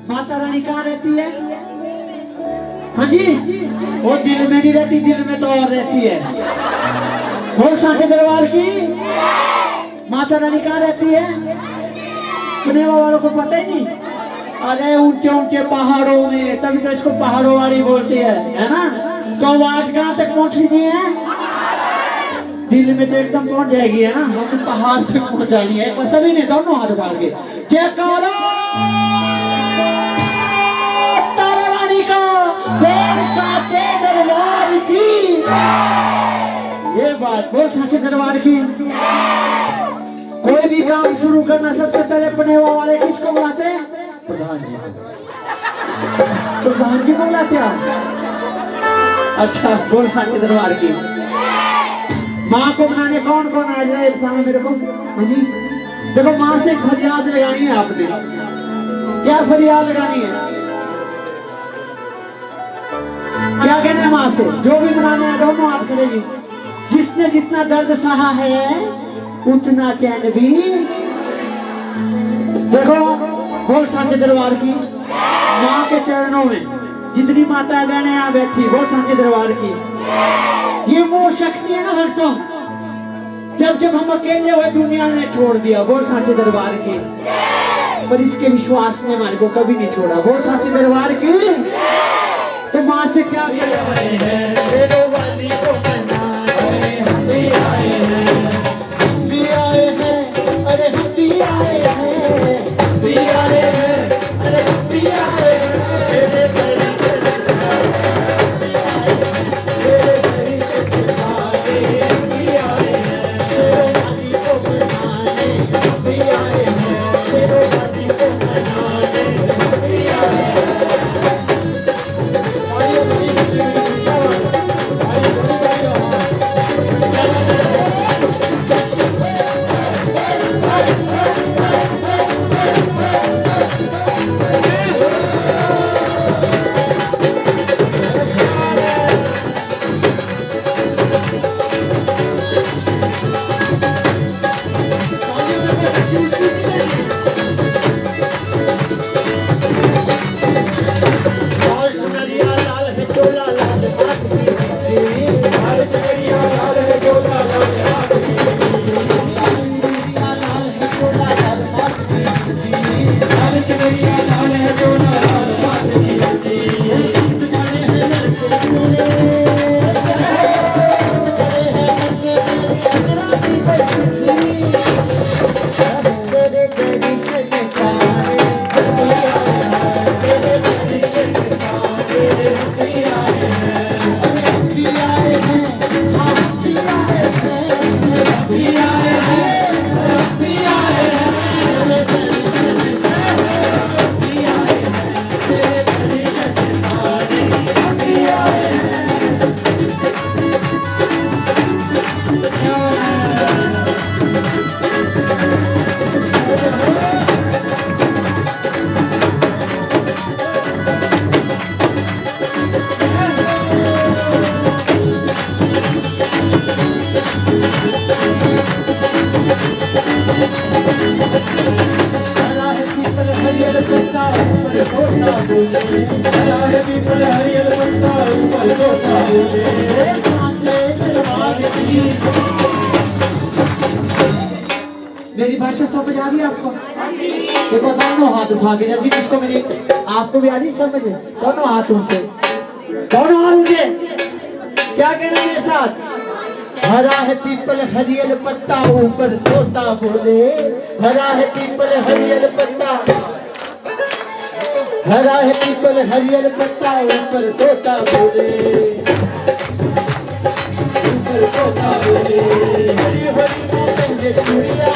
माता रानी कहाँ रहती है? हाँ जी, वो दिल में नहीं रहती, दिल में तो और रहती है। बोल सांचे दरबार की। माता रानी कहाँ रहती है? पुनेवा वालों को पता ही नहीं। अरे ऊंचे ऊंचे पहाड़ों में, तभी तो इसको पहाड़ों वाली बोलते हैं, है ना? तो आवाज कहाँ तक पहुंच रही है? दिल में तो एकदम पहुंच जाएगी है ना, हम पहाड़ तक पहुंचानी है। पर सभी ने दोनों हाथ उठा के जयकारा तारा रानी का, बोल साचे दरबार की। ये बात बोल साचे दरबार की। कोई भी काम शुरू करना सबसे पहले पनेवा वाले किसको बुलाते हैं? प्रधान जी। प्रधान जी को बुलाते हैं। अच्छा, बोल साचे दरबार की। माँ को बनाने कौन कौन आ जाए बताना मेरे को। हाँ जी, देखो माँ से फरियाद लगानी है आपने। क्या फरियाद लगानी है? क्या कहना है माँ से? जो भी बनाने हैं दोनों हाथ खड़े जी। जिसने जितना दर्द सहा है उतना चैन भी। देखो बोल साचे दरबार की। माँ के चरणों में जितनी माता बहनें यहाँ बैठी, बोल साचे दरबार की। ये वो शक्ति है ना भक्तों, जब जब हम अकेले हुए दुनिया ने छोड़ दिया, बोल साचे दरबार की। पर इसके विश्वास ने हमारे को कभी नहीं छोड़ा, बोल साचे दरबार की। तो माँ से क्या मेरी भाषा समझ आ रही है आपको? देखो दोनों हाथ उठा के जी, जिसको मेरी आपको भी आ रही समझ है, दोनों हाथ ऊंचे, दोनों हाथ ऊंचे। क्या कहना मेरे साथ? हरा है पीपल हरियल पत्ता, ऊपर तोता बोले। हरा है पीपल हरियल पत्ता, हरा है पीपल हरियल पत्ता, ऊपर तोता बोले। ऊपर तोता बोले। हरी हरी मोहन चूड़िया,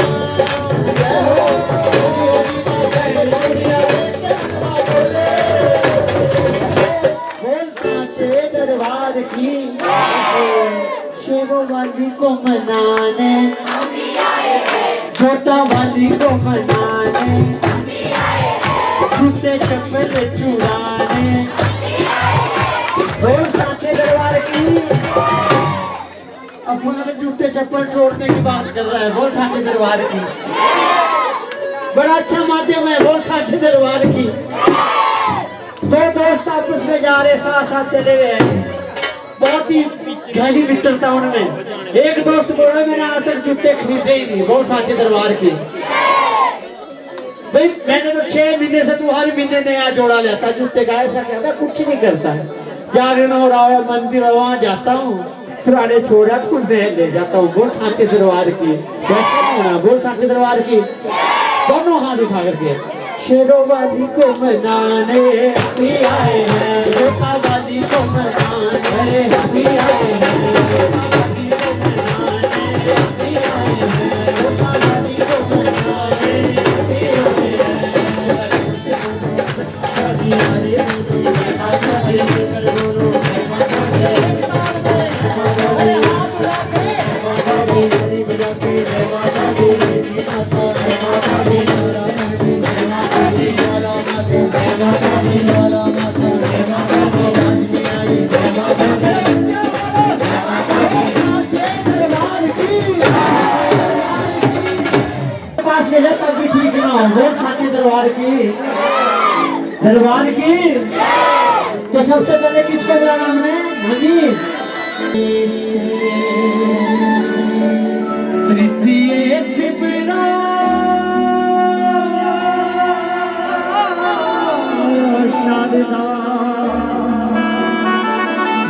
बोल साचे दरबार की। शेरों वाली को मनाने, जोता वाली को मनाने, जूते चप्पल चुराने, बोल साचे दरबार की। अब पुनः जूते चप्पल छोड़ने की बात कर रहा है, बोल साचे दरबार की। बड़ा अच्छा माध्यम है, बोल साचे दरबार की। दो दोस्त आपस में जा रहे, साथ साथ चले हुए हैं, बहुत ही गहरी मित्रता उनमें। एक दोस्त बोल रहा है मैंने आज तक जूते खरीदे ही नहीं, बोल साचे दरबार की। भाई मैंने तो 6 महीने से तू हर महीने नया जोड़ा लेता जूते का, ऐसा क्या? मैं कुछ नहीं करता। जागरण हो रहा है मंदिर है, वहाँ जाता हूँ पुराने छोड़ा तो मैं ले जाता हूँ। बोल सांचे दरबार की, वैसे होना बोल सांचे दरबार की, दोनों हाथ उठा करके शेरों वाली को मनाने भी आए हैं, जोता वाली को मनाने भी आए हैं। तब भी ठीक ना हो, बोल सांचे दरबार की। तो सबसे पहले किसको बुलाना हमने? हाँ जी, तृतीय शिवरा शारदा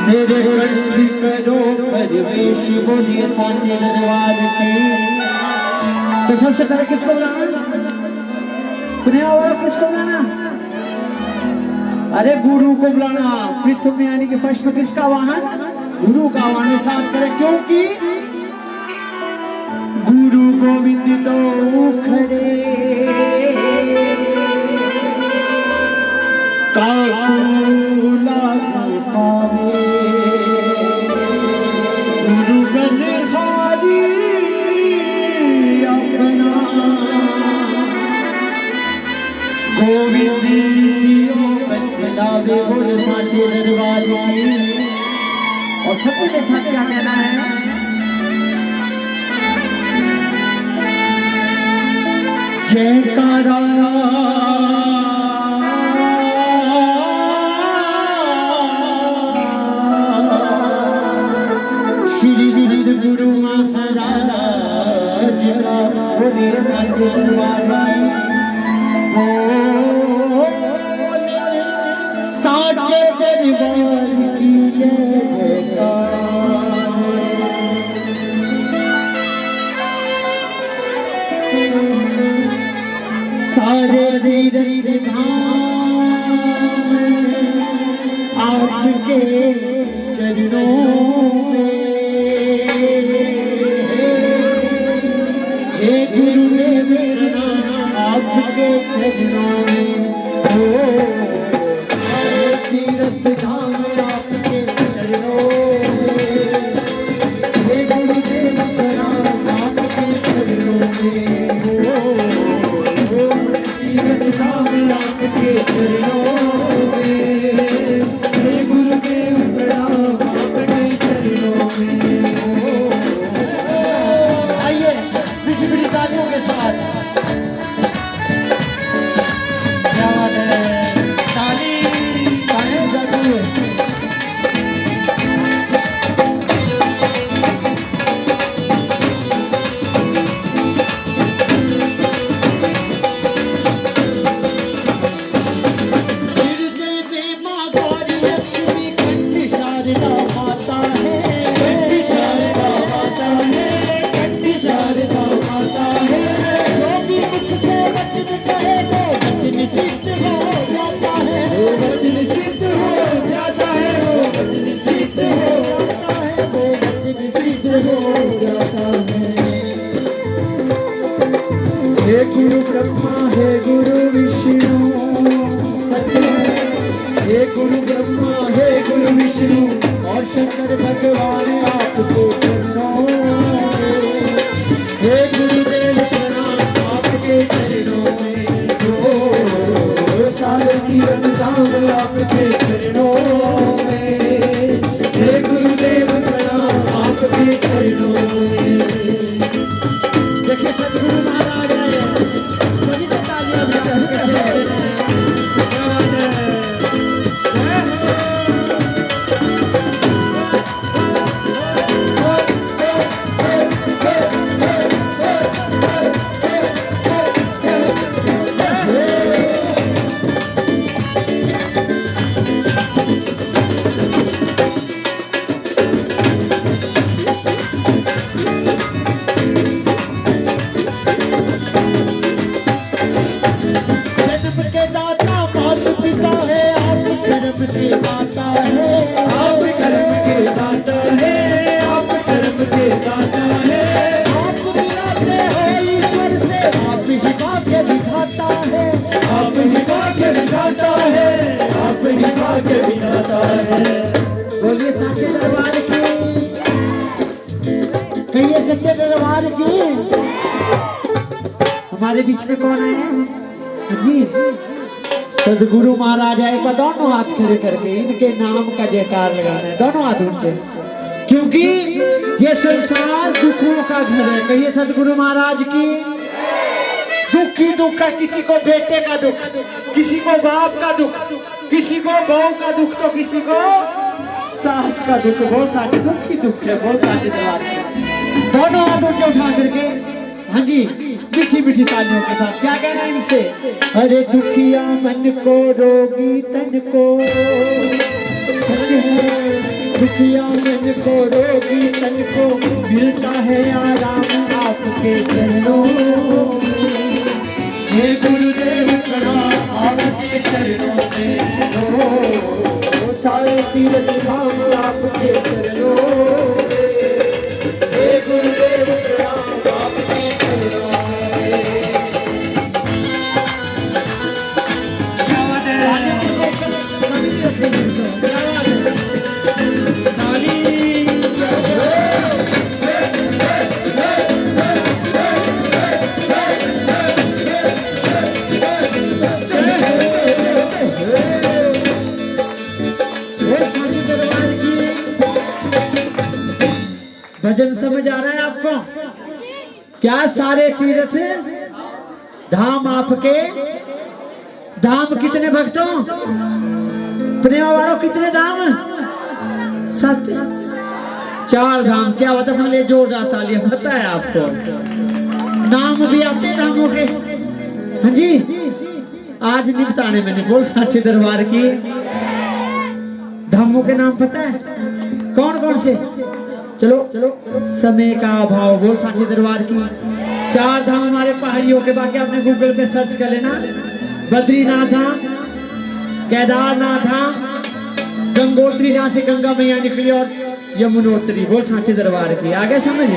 मेरे कंठ करो परिवेश, बोलिए सांचे दरबार की। तो सबसे पहले किसको बुलाना? पुनिया वाला किसको बुलाना? अरे गुरु को बुलाना। पृथ्वी में यानी कि फर्स्ट में किसका वाहन? गुरु का वाहन साथ करें, क्योंकि गुरु गोविंद तो खड़े काला पावे, गुरु बलिहारी अपना गोविंद बतलावे, बोल सांचे दरबार की। और सबके के साथ क्या कहना है? जयकारा श्री श्री गुरु महाराज का, बोलिए सांचे दरबार सांचे दरबार की जय जयकार। सारे तीर्थ धाम आपके चरणों में, हे गुरुदेव प्रणाम आपके चरणों में। सारे तीर्थ धाम आपके चरणों में, हे गुरुदेव प्रणाम आपके चरणों में। आपके चरणों में, हे गुरुदेव प्रणाम आपके चरणों में। आइए बिजली तालियों के साथ, क्या बात है, ताली गाने जाती है। हे गुरु ब्रह्मा हे गुरु विष्णु, हे गुरु ब्रह्मा हे गुरु विष्णु और शंकर भगवान आपको चरणों में। हे गुरुदेव प्रणाम आपके चरणों में, ओ सारे तीर्थ धाम आपके चरणों में। हे गुरुदेव प्रणाम आपके चरणों में। देखिए सदगुरु महाराज आए, सभी को तालियां बजाते हैं। क्या बात है, बिठाता है, आप ही भाग्य बिठाता है, आप ही भाग्य बिठाता है। बोलिए सच्चे दरबार की, कहिए सच्चे दरबार की। हमारे बीच में कौन आए हैं जी? सदगुरु महाराज आए। दोनों हाथ खड़े करके इनके नाम का जयकार लगाना है, दोनों हाथ ऊंचे, क्योंकि ये संसार दुखों का घर है। कहिए सदगुरु महाराज की। दुख ही दुख है, किसी को बेटे का दुख, किसी को बाप का दुख, किसी को बहू का दुख, तो किसी को सास का दुख। बोल साथी दुख ही दुख है। बोल साथी दरबार दोनों हाथ ऊंचे उठा करके, हाँ जी, मीठी मीठी तालियों के साथ क्या कहना है इनसे? अरे दुखिया मन को, रोगी तन को, सच है दुखिया मन को, रोगी तन को, मिलता है आराम आपके चरणों। हे गुरुदेव प्रणाम आपके चरणों से, ओ सारे तीरथ धाम आपके चरणों। हे गुरुदेव प्रणाम आपके चरणों से। भजन समझ आ रहा है आपको? क्या सारे तीर्थ धाम आपके धाम। कितने भक्तों, प्रेम वालों, कितने धाम? 7 4 धाम। क्या होता है? ले जोरदार तालियां, पता है आपको? नाम भी आते हैं धामों के, हाँ जी। आज नहीं बताने मैंने। बोल साचे दरबार की। धामों के नाम पता है कौन कौन से? चलो चलो, समय का अभाव। बोल साचे दरबार की। 4 धाम हमारे पहाड़ियों के, बाकी आपने गूगल पे सर्च कर लेना। बद्रीनाथ धाम, केदारनाथ धाम, गंगोत्री जहाँ से गंगा मैया निकली, और यमुनोत्री। बोल साचे दरबार की। आगे समझ?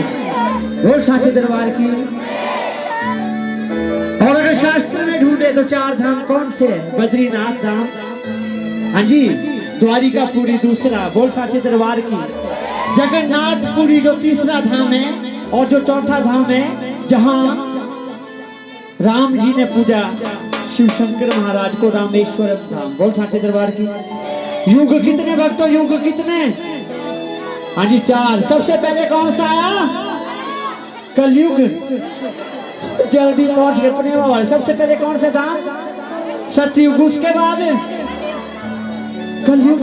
बोल साचे दरबार की। और अगर शास्त्र में ढूंढे तो 4 धाम कौन से है? बद्रीनाथ धाम, हाँ जी, द्वारिकापुरी दूसरा। बोल साचे दरबार की। जगन्नाथपुरी जो तीसरा धाम है, और जो चौथा धाम है जहां राम जी ने पूजा शिव शंकर महाराज को, रामेश्वरम धाम। बोल साचे दरबार की। युग कितने भक्तों, युग कितने? हाँ जी 4। सबसे पहले कौन सा आया? कलयुग। जल्दी पहुंच गए अपने वाले। सबसे पहले कौन सा धाम? सतयुग। उसके बाद कलयुग,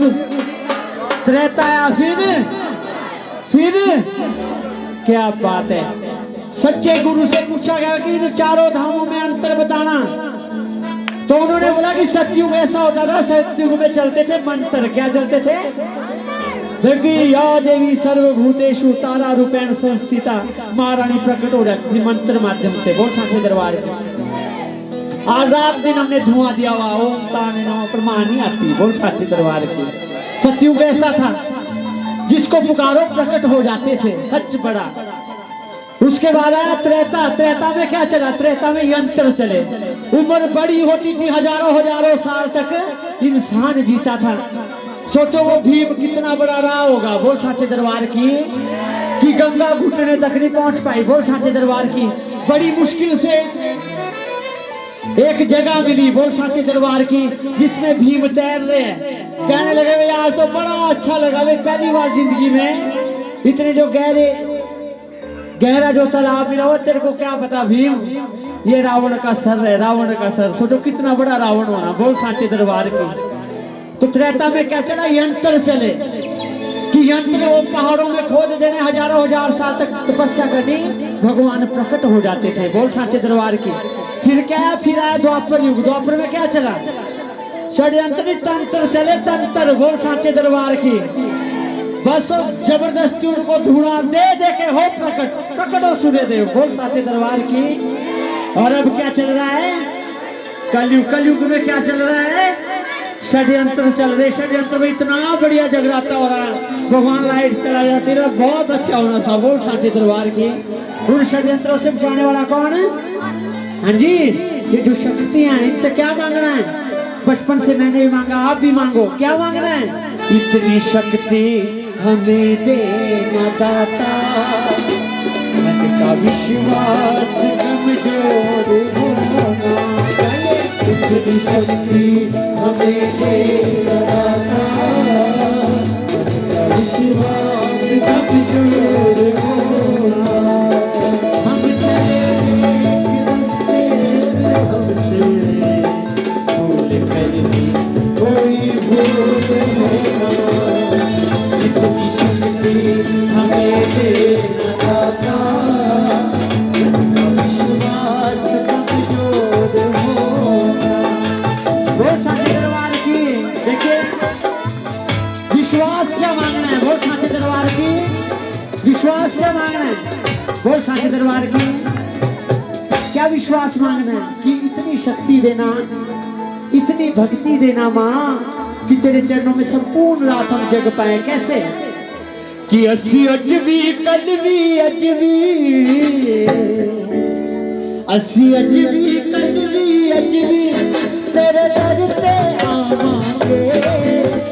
त्रेता आया, फिर क्या बात है। सच्चे गुरु से पूछा गया कि इन 4 धामों में अंतर बताना, तो उन्होंने बोला कि सतयुग ऐसा होता था, सतयुग में चलते थे मंत्र। क्या चलते थे? देखिए, या देवी सर्वभूतेषु तारा रूपेण संस्थिता, महारानी प्रकट हो जाती मंत्र माध्यम से। बोल साचे दरबार की। आज रात दिन हमने धुआं दिया हुआ, ओम ताने नमः, प्रमाण नहीं आती। बोल साचे दरबार की। सतयुग ऐसा था, जिसको पुकारो प्रकट हो जाते थे, सच बड़ा। उसके बाद आया त्रेता। त्रेता में क्या चला? त्रेता में यंत्र चले। उम्र बड़ी होती थी, हजारों साल तक इंसान जीता था। सोचो वो भीम कितना बड़ा रहा होगा। बोल साचे दरबार की। कि गंगा घुटने तक नहीं पहुंच पाई। बोल साचे दरबार की। बड़ी मुश्किल से एक जगह मिली, बोल साचे दरबार की, जिसमें भीम तैर रहे हैं। कहने लगे भाई आज तो बड़ा अच्छा लगा भाई, पहली बार जिंदगी में इतने जो गहरा जो तालाब मिला हो। तेरे को क्या पता भीम, ये रावण का सर है, रावण का सर। सोचो कितना बड़ा रावण होना। बोल साचे दरबार की। तो त्रेता में क्या चला? यंत्र चले। कि यंत्र वो पहाड़ों में खोद देने, हजार साल तक तपस्या करनी, भगवान प्रकट हो जाते थे। बोल साचे दरबार की। फिर क्या? फिर आया द्वापर युग। द्वापर में क्या चला? षड्यंत्र तंत्र चले, तंत्र। बोल साचे दरबार की। बस जबरदस्ती उनको धुआं दे दे के हो प्रकट हो सूर्यदेव। बोल साचे दरबार की। और अब क्या चल रहा है? कलयुग। कलयुग में क्या चल रहा है? षड्यंत्र चल रहे। षड्यंत्र में इतना बढ़िया जगराता हो रहा है, भगवान लाइट चला जाती है, बहुत अच्छा होना था। बोल साचे दरबार की। उन षड्यंत्रों से बचाने वाला कौन है? हाँ जी, ये जो शक्ति हैं, इनसे क्या मांगना है? बचपन से मैंने भी मांगा, आप भी मांगो। क्या मांगना है? इतनी शक्ति हमें देना दाता, मन का विश्वास कमजोर होना। इतनी शक्ति हमें देना दाता, मन का विश्वास कमजोर होना। हम चले एक रास्ते हमसे भूल कर भी कोई भूल होना। इतनी शक्ति हमें देना दाता, विश्वास कमजोर होना। बोल सांचे दरबार की। देखिए विश्वास क्या मांगना है? बोल सांचे दरबार की। विश्वास क्या मांगना है? बोल सांचे दरबार की। क्या विश्वास मांगना है? कि इतनी शक्ति देना, इतनी भक्ति देना माँ, कि तेरे चरणों में संपूर्ण रात हम जग पाए। कैसे? कि असी अजबी कलवी अजबी, असी अजबी कलवी अजबी, तेरे दर पे आवांगे,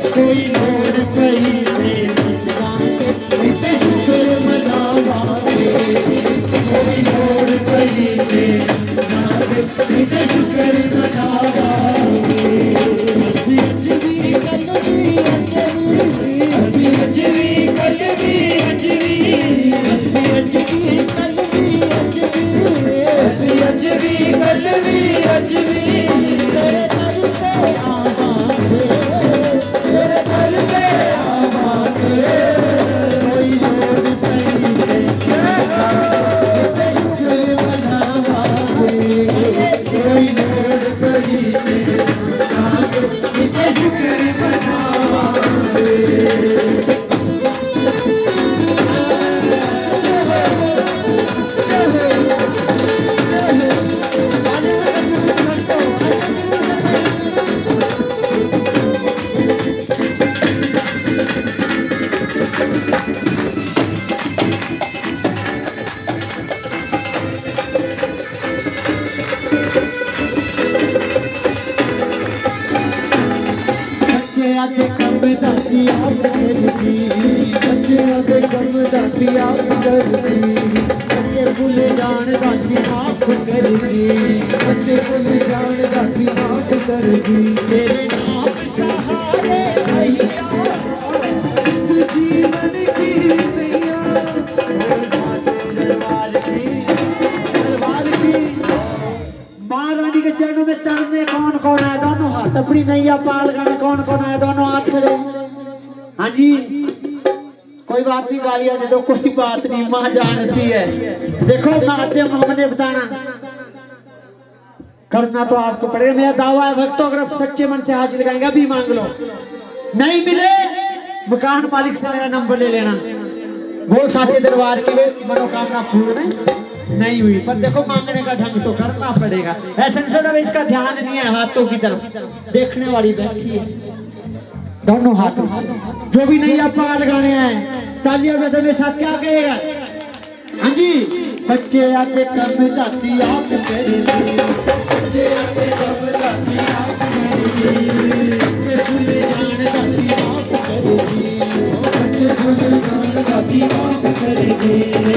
कोई और कोई नहीं मांगे, इतने शुक्र मनावांगे, कोई और कोई नहीं मांगे, इतने शुक्र मनावांगे। असी अजबी कलवी अजबी, असी अजबी कलवी अजबी, असी अजबी कलवी अजबी, असी अजबी कलवी अजबी, तेरे दर पे आवांगे, तेरे दर पे आवांगे, कोई और नहीं इतने शुक्र मनावांगे, कोई और कोई नहीं इतने शुक्र मनावांगे। बच्चे आते कम दाती आप करती, बच्चे आते कम दाती आप करती, बच्चे भूल जान दाती आप करती, बच्चे भूल जान दाती आप करती। तेरे नाम सहारे भैया इस जीवन की नैया, दरबार की महारानी के चरणों में तरने कौन कौन है? दोनों हाथ। अपनी नैया पार करने कौन कौन है? दोनों हाथ खड़े। हाँ जी, कोई बात नहीं, गालियां दे दो, कोई बात नहीं, माँ जानती है। देखो माध्यम हमने बताना, करना तो आपको पड़ेगा। मेरा दावा है भक्तों, अगर आप सच्चे मन से हाजिर लगाएंगे, अभी मांग लो, नहीं मिले मकान मालिक से मेरा नंबर ले लेना। बोल सांचे दरबार की मनोकामना पूर्ण नहीं हुई, पर देखो मांगने का ढंग तो करना पड़ेगा। ऐसा नहीं इसका ध्यान नहीं है हाथों की तरफ, देखने वाली बैठी है दोनों हाथों। जो भी नहीं आप पाल लगाने हैं, तालियां बजाते मेरे साथ क्या कहेगा? हाँ जी। बच्चे आते कम जाती आप करेंगे, बच्चे आते कम जाती आप करेंगे, बच्चे भूल जान जाती आप करेंगे, बच्चे भूल जान जाती आप करेंगे।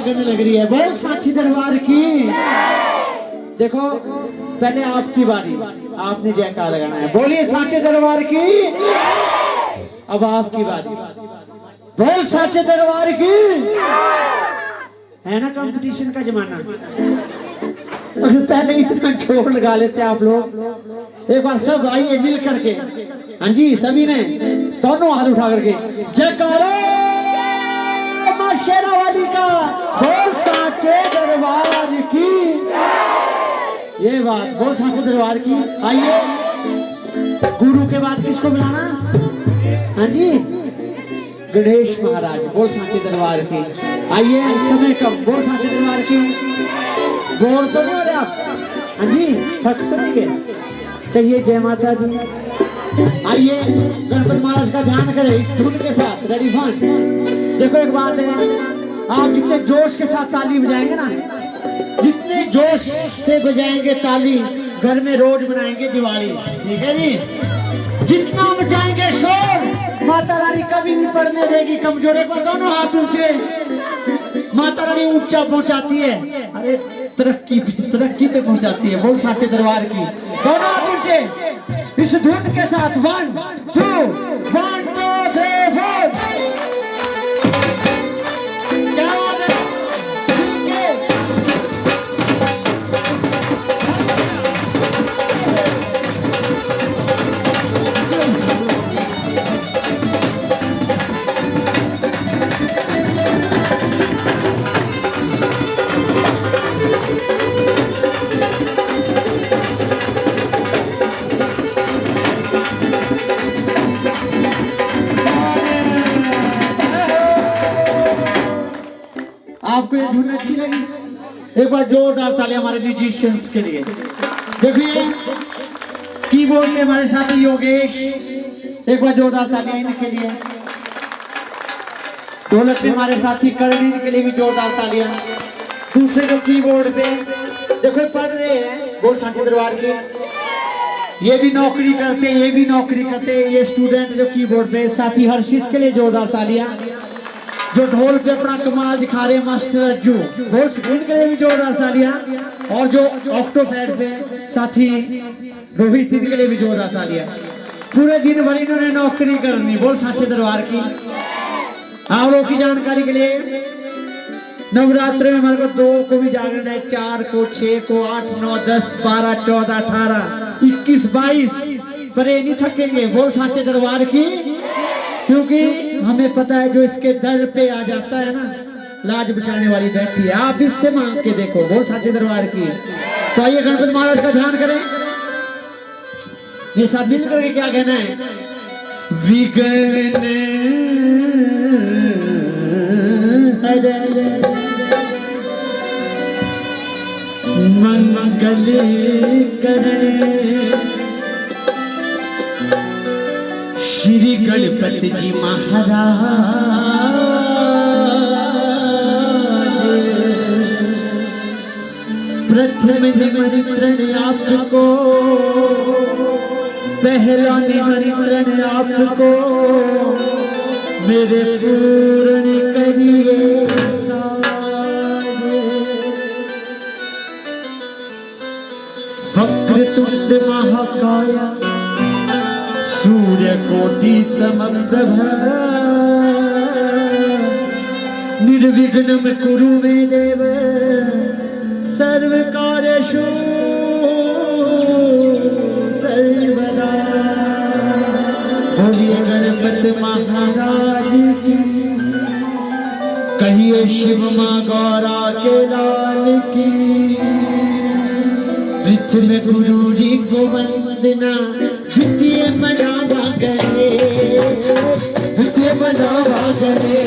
करने लग रही है। बोल सांची दरबार की। देखो पहले आपकी बारी, आपने जयकार लगाना है। बोलिए सांची दरबार की। अब आपकी बारी। बोल सांची दरबार की। है ना कंपटीशन का जमाना। पहले इतना जोर लगा लेते आप लोग। एक बार सब आइए मिल करके। हाँ जी सभी ने दोनों हाथ उठा करके जयकारा मां शेरावाली का। बोल सांचे दरबार की। ये बात बोल सांचे दरबार की। आइए गुरु के बाद किसको बुलाना? हाँ जी गणेश महाराज। बोल सांचे दरबार की। आइए समय कम। बोल सांचे दरबार की। बोर तो नहीं हो रहे आप? हाँ जी थक तो नहीं गए? कहिए जय माता दी। आइए गणपति महाराज का ध्यान करें इस धुन के साथ। Ready fun. देखो एक बात है, आप जितने जोश के साथ ताली बजाएंगे ना, जितने जोश से बजाएंगे ताली, घर में रोज मनाएंगे दिवाली। ठीक है जी। जितना मचाएंगे शोर, माता रानी कभी नहीं पड़ने देगी कमजोरे पर। दोनों हाथ ऊंचे। माता रानी ऊंचा पहुंचाती है। अरे तरक्की पे पहुंचाती है। बोल सांचे दरबार की। दोनों हाथ ऊंचे इस धुन के साथ। 1 2 1 2 3 4। क्या बात है? आपको ये धुन अच्छी लगी? एक बार जोरदार ताली हमारे म्यूजिशियंस के लिए। देखिए कीबोर्ड पे हमारे साथ योगेश। एक बार जोरदार तालियां इनके लिए। ढोलक पे हमारे साथी करण, इनके लिए भी जोरदार तालियां। दूसरे जो कीबोर्ड पे देखो पढ़ रहे हैं बोल सांचे दरबार के। ये भी नौकरी करते, ये भी नौकरी करते। ये स्टूडेंट जो कीबोर्ड पे साथी हर्षिस के लिए जोरदार तालियां। जो ढोल पे अपना कमाल दिखा रहे हैं मास्टर अज्जू, ढोल स्क्रीन के लिए भी जोरदार तालियां। और जो ऑक्टोपैड पे साथी रोहित, इनके लिए भी जोरदार तालियां। पूरे दिन भर इन्होंने नौकरी करनी। बोल सांचे दरबार की। आप लोगों की जानकारी के लिए नवरात्र में हमारे को 2 को भी जागरण है, 4 को, 6 को, 8 9 10 12 14 18 21 22 पर ये नहीं थकेंगे। बोल सांचे दरबार की। क्योंकि हमें पता है जो इसके दर पे आ जाता है ना, लाज बचाने वाली बैठी है। आप इससे मांग के देखो। बोल सांचे दरबार की। तो आइए गणपति महाराज का ध्यान करें। ये सब मिल करके क्या कहना है? विघ्न हर मंगल करणे श्री गणपति जी महाराज। प्रथम निमंत्रण आपको, पहला निमंत्रण आपको, मेरे पूर्ण करिए। वक्रतुंड महाकाय सूर्य कोटि समप्रभ निर्विघ्नं कुरु मे देव सर्व कार्येषु सर्वदा। बोलिए गणपति महाराज की। कहिए शिव माँ गौरा के लाल की। में गुरु जी को वंदना जितिए मनावा करे, जितिए मनावा करे,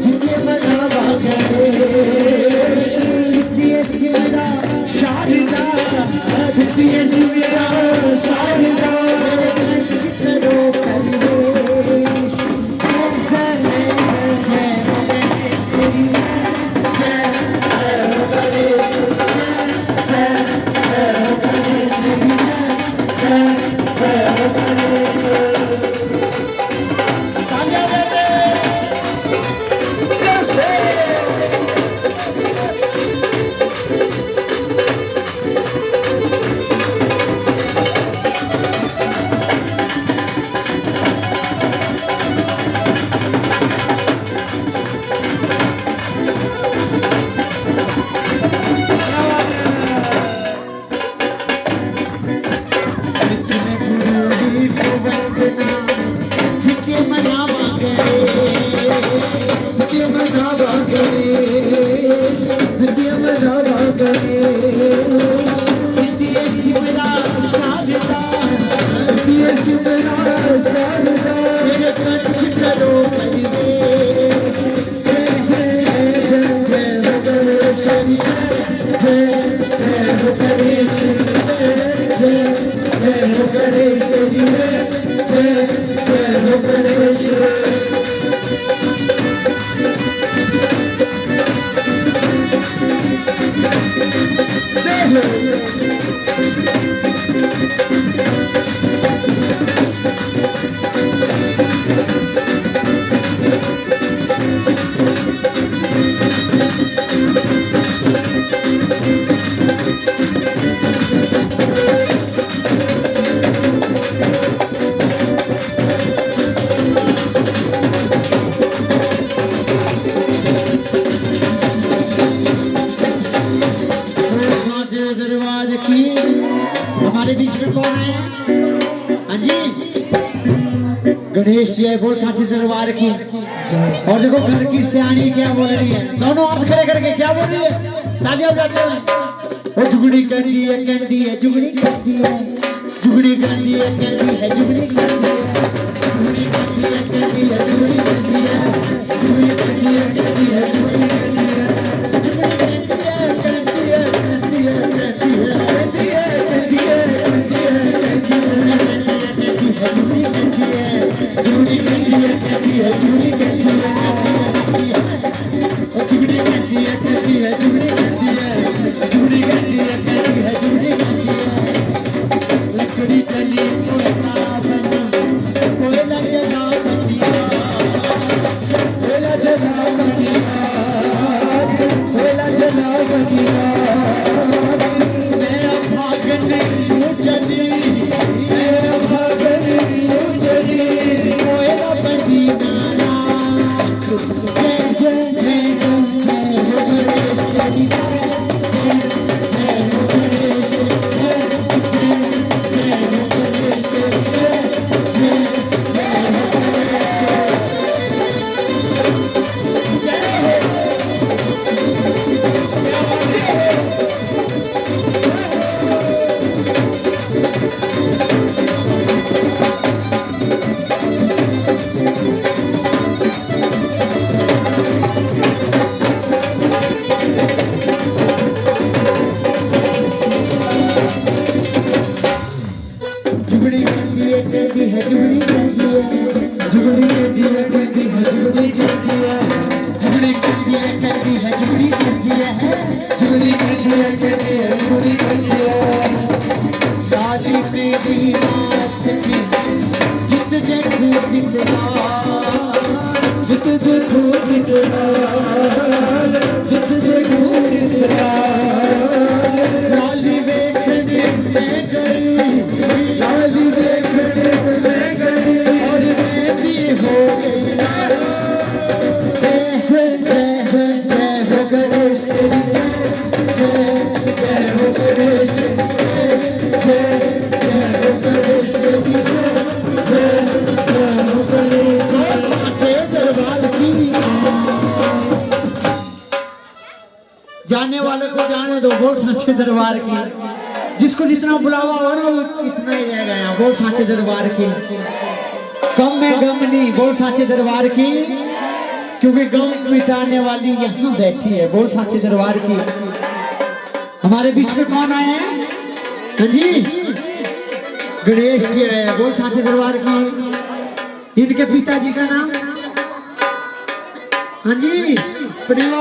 जितिए मनावा करे, जितिए सिमरा शारदा, जितिए सिमरा शारदा करो करो। की। हमारे बीच में कौन है? हाँ जी, गणेश जी है, बोल सांचे दरबार की। और देखो घर की सियानी क्या बोल रही है, दोनों हाथ खड़े करके क्या बोल रही है, तालियां बजाते हुए। वो जुगड़ी कहती है, कहती है, जुगड़ी कहती है, जुगड़ी कहती है, कहती है, जुगड़ी कहती है, जुगड़ी कहती है, कहती है, जुगड़ी कहती है, जुगड़ी कहती है, कहती है, जुगड़ी कहती है, जाने वाले को जाने दो, बोल सांचे दरबार की। जिसको जितना बुलावा हो ना इतना ही रह गया, बोल सांचे दरबार की। कम में गम नहीं, बोल सांचे दरबार की, क्योंकि गम मिटाने वाली यहाँ बैठी है, बोल सांचे दरबार की। हमारे बीच में कौन आए हैं? हाँ जी, गणेश जी है, बोल सांचे दरबार की। इनके पिताजी का नाम? हाँ जी, प्रेमा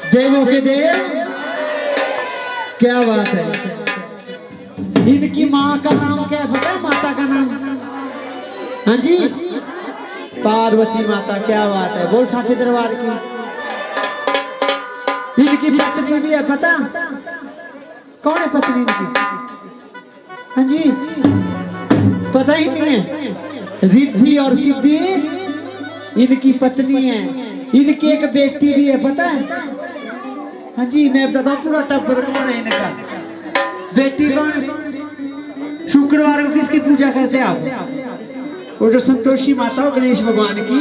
देवों के देव, क्या बात है। इनकी माँ का नाम क्या है पता है? माता का नाम? हाँ जी, पार्वती माता, क्या बात है, बोल सांचे दरबार की। इनकी पत्नी भी है पता? कौन है पत्नी इनकी? हाँ जी, पता ही नहीं है। रिद्धि और सिद्धि इनकी पत्नी है। इनकी एक बेटी भी है पता है? हाँ जी, मैं बताता हूँ पूरा टब्बर कौन है इनका। बेटी कौन? शुक्रवार को किसकी पूजा करते हैं आप? वो जो संतोषी माता हो, गणेश भगवान की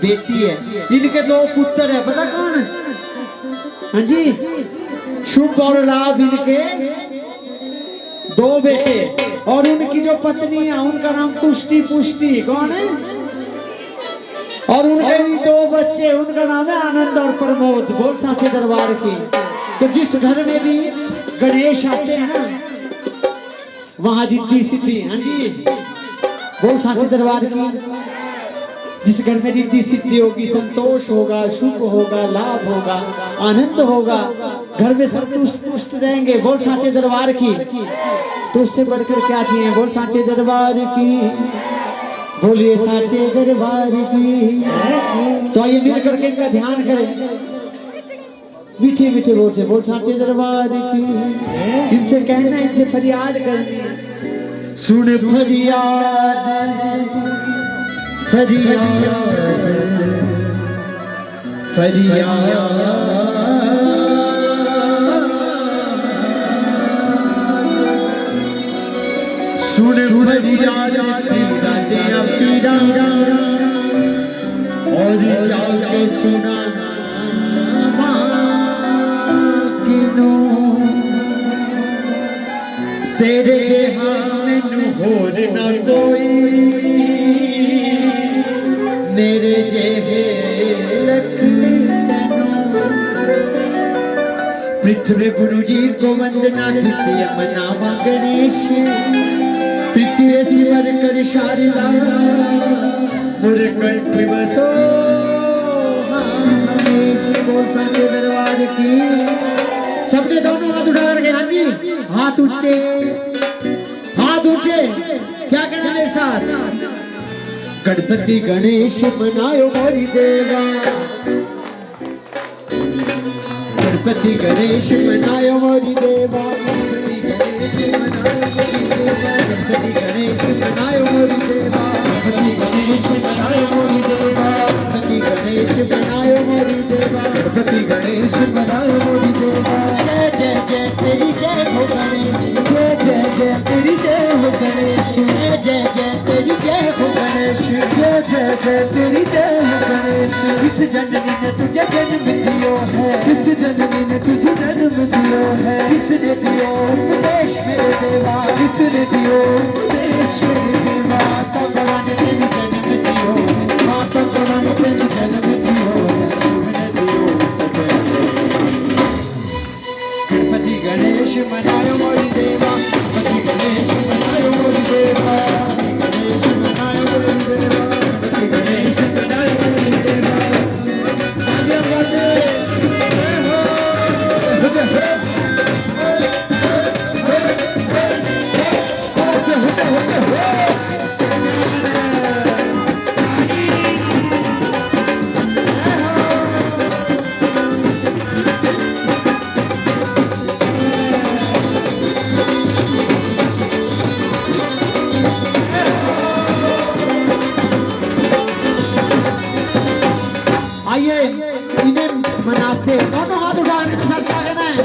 बेटी है। इनके दो पुत्र है पता कौन? हाँ जी, शुभ और लाभ इनके दो बेटे। और उनकी जो पत्नी है उनका नाम तुष्टि पुष्टि, कौन है? और उनके भी दो बच्चे, उनका नाम है आनंद और प्रमोद, बोल सांचे दरबार की। तो जिस घर में भी गणेश आते हैं ना वहां रिद्धि सिद्धि। हाँ जी, बोल सांचे दरबार की। जिस घर में रिद्धि सिद्धि होगी, संतोष होगा, शुभ होगा, लाभ होगा, आनंद होगा, घर में सब तुष्ट पुष्ट रहेंगे, बोल सांचे दरबार की। तो उससे बढ़कर क्या चाहिए? बोल सांचे दरबार की, बोलिए सांचे दरबार की। तो आइए मिल करके इनका ध्यान करें, मीठे मीठे बोल से, बोल सांचे दरबार की। इनसे कहना, इनसे फरियाद करनी, सुन फरियाद फरियाद फरियाद सुन फरियाद तेरा पीरा और जाके सुना तेरे जहां मैनू होर ना कोई मेरे जेहे पृथ्वी गुरु जी को वंदना द्वितीय मनावा गणेश तृतीय सिमर कर शारदा मुर कंठ बसो हमेश बोल संगे दरबार की। सबने दोनों हाथ उठा करके हाँ जी हाथ ऊंचे क्या कहना मेरे साथ। गणपति गणेश मनायो मोरी देवा गणपति गणेश मनायो मोरी देवा गणपति गणेश मनायो मोरी देवा गणपति गणेश मनायो मोरी देवा गणपति गणेश मनायो मोरी देवा गणपति गणेश मनायो मोरी देवा। जय जय जय तेरी जय हो गणेश जय जय जय तेरी जय हो गणेश जय जय जय तेरी जय हो गणेश जय जय जय तेरी जय हो गणेश। किस जननी ने तुझे जन्म दियो है किस जननी ने तुझे जन्म दियो है किसने दियो उपदेश मेरे देवा किसने दियो उपदेश मेरे देवा। माता भगवान तेरी जन्म दियो माता भगवान तेरी जन्म दियो शिवने दियो गणपति गणेश मनायो मोरी देवा गणपति गणेश मनायो मोरी देवा गणेश मनायो मोरी देवा गणपति गणेश मनायो मोरी देवा। आगे बढ़ते आइए इन्हें मनाते दोनों हाथ उठाने के साथ क्या कहना है।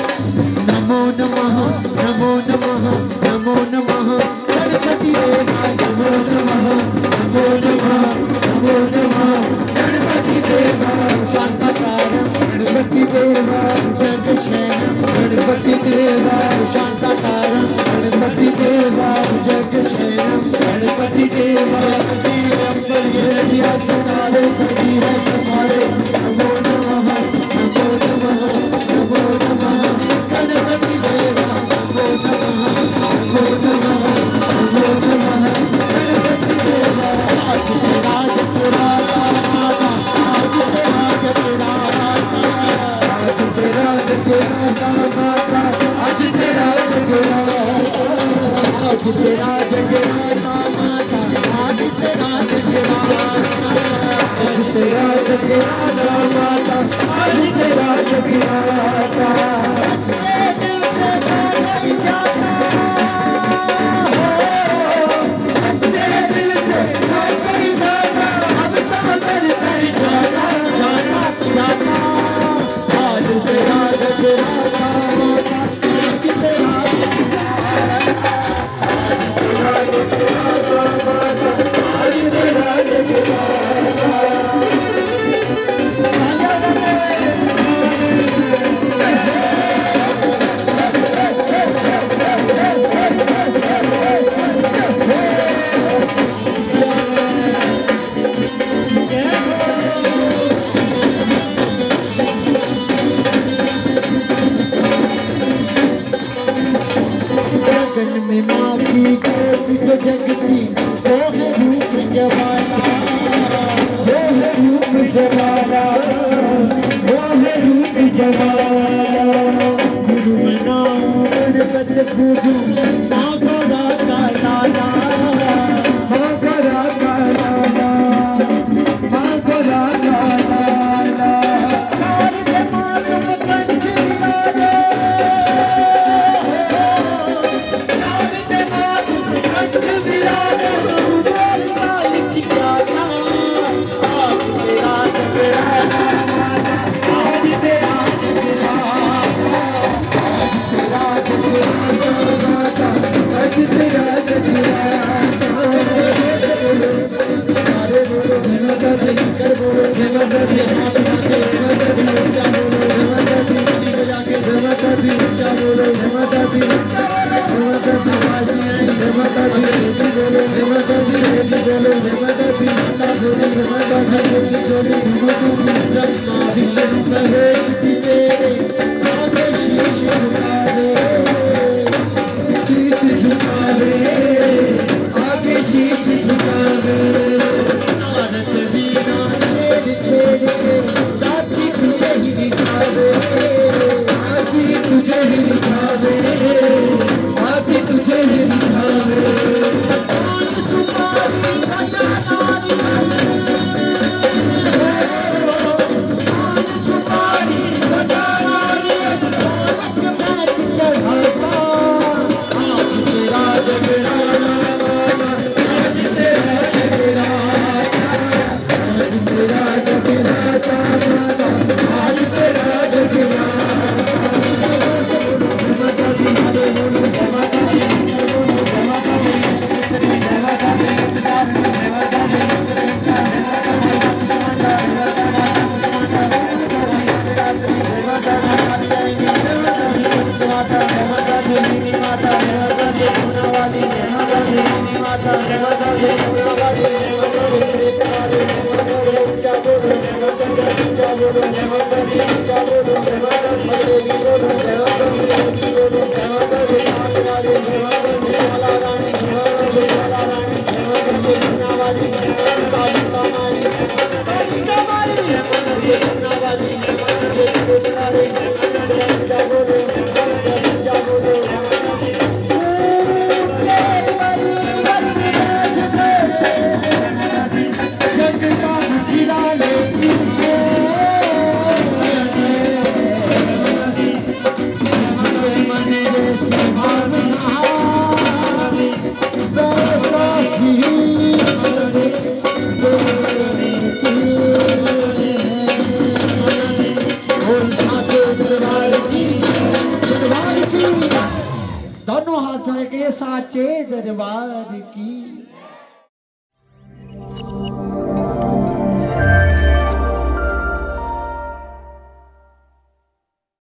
नमो नमः नमो नमः नमो नमः गणपति देवा नमो नमः नमो नमः नमो नमः गणपति देवा शांताकारं गणपति देवा जगशयनं गणपति देवा शांताकारं गणपति देवा जगशयनं गणपति देवा सभी है तुम्हारे नमो नमः नमो नमः नमो नमः गणपति देवा नमो नमः नमो नमः नमो नमः गणपति देवा। आज तेरा जगराता माता आज तेरा जगराता आज तेरा जगराता माता आज तेरा जगराता आज तेरा जगराता माता आज तेरा जगराता आज तेरा जगराता माता आज तेरा जगराता। सच्चे दिल से नहीं जाता सच्चे दिल से नहीं जाता अब समझ कर जाना जाना जाना। आज तेरा जगराता माता आज तेरा जगराता आज तेरा जगराता माता आज तेरा जगराता। गगन में माँ की ज्योति को जगती वो है रूप जवाना वो है रूप जवाना वो है रूप जवाना। गुरु नाम गणपति पूजू माँ गोरा का लाला माँ गोरा का लाला माँ गोरा का लाला। शारदे माँ तुम कंठ विराजे शारदे माँ तुम कंठ विराजे सुबह काल की जाना। आज तेरा जगराता आज तेरा जगराता आज तेरा जगराता आज तेरा जगराता। दोनों हाथों के साचे दरबार की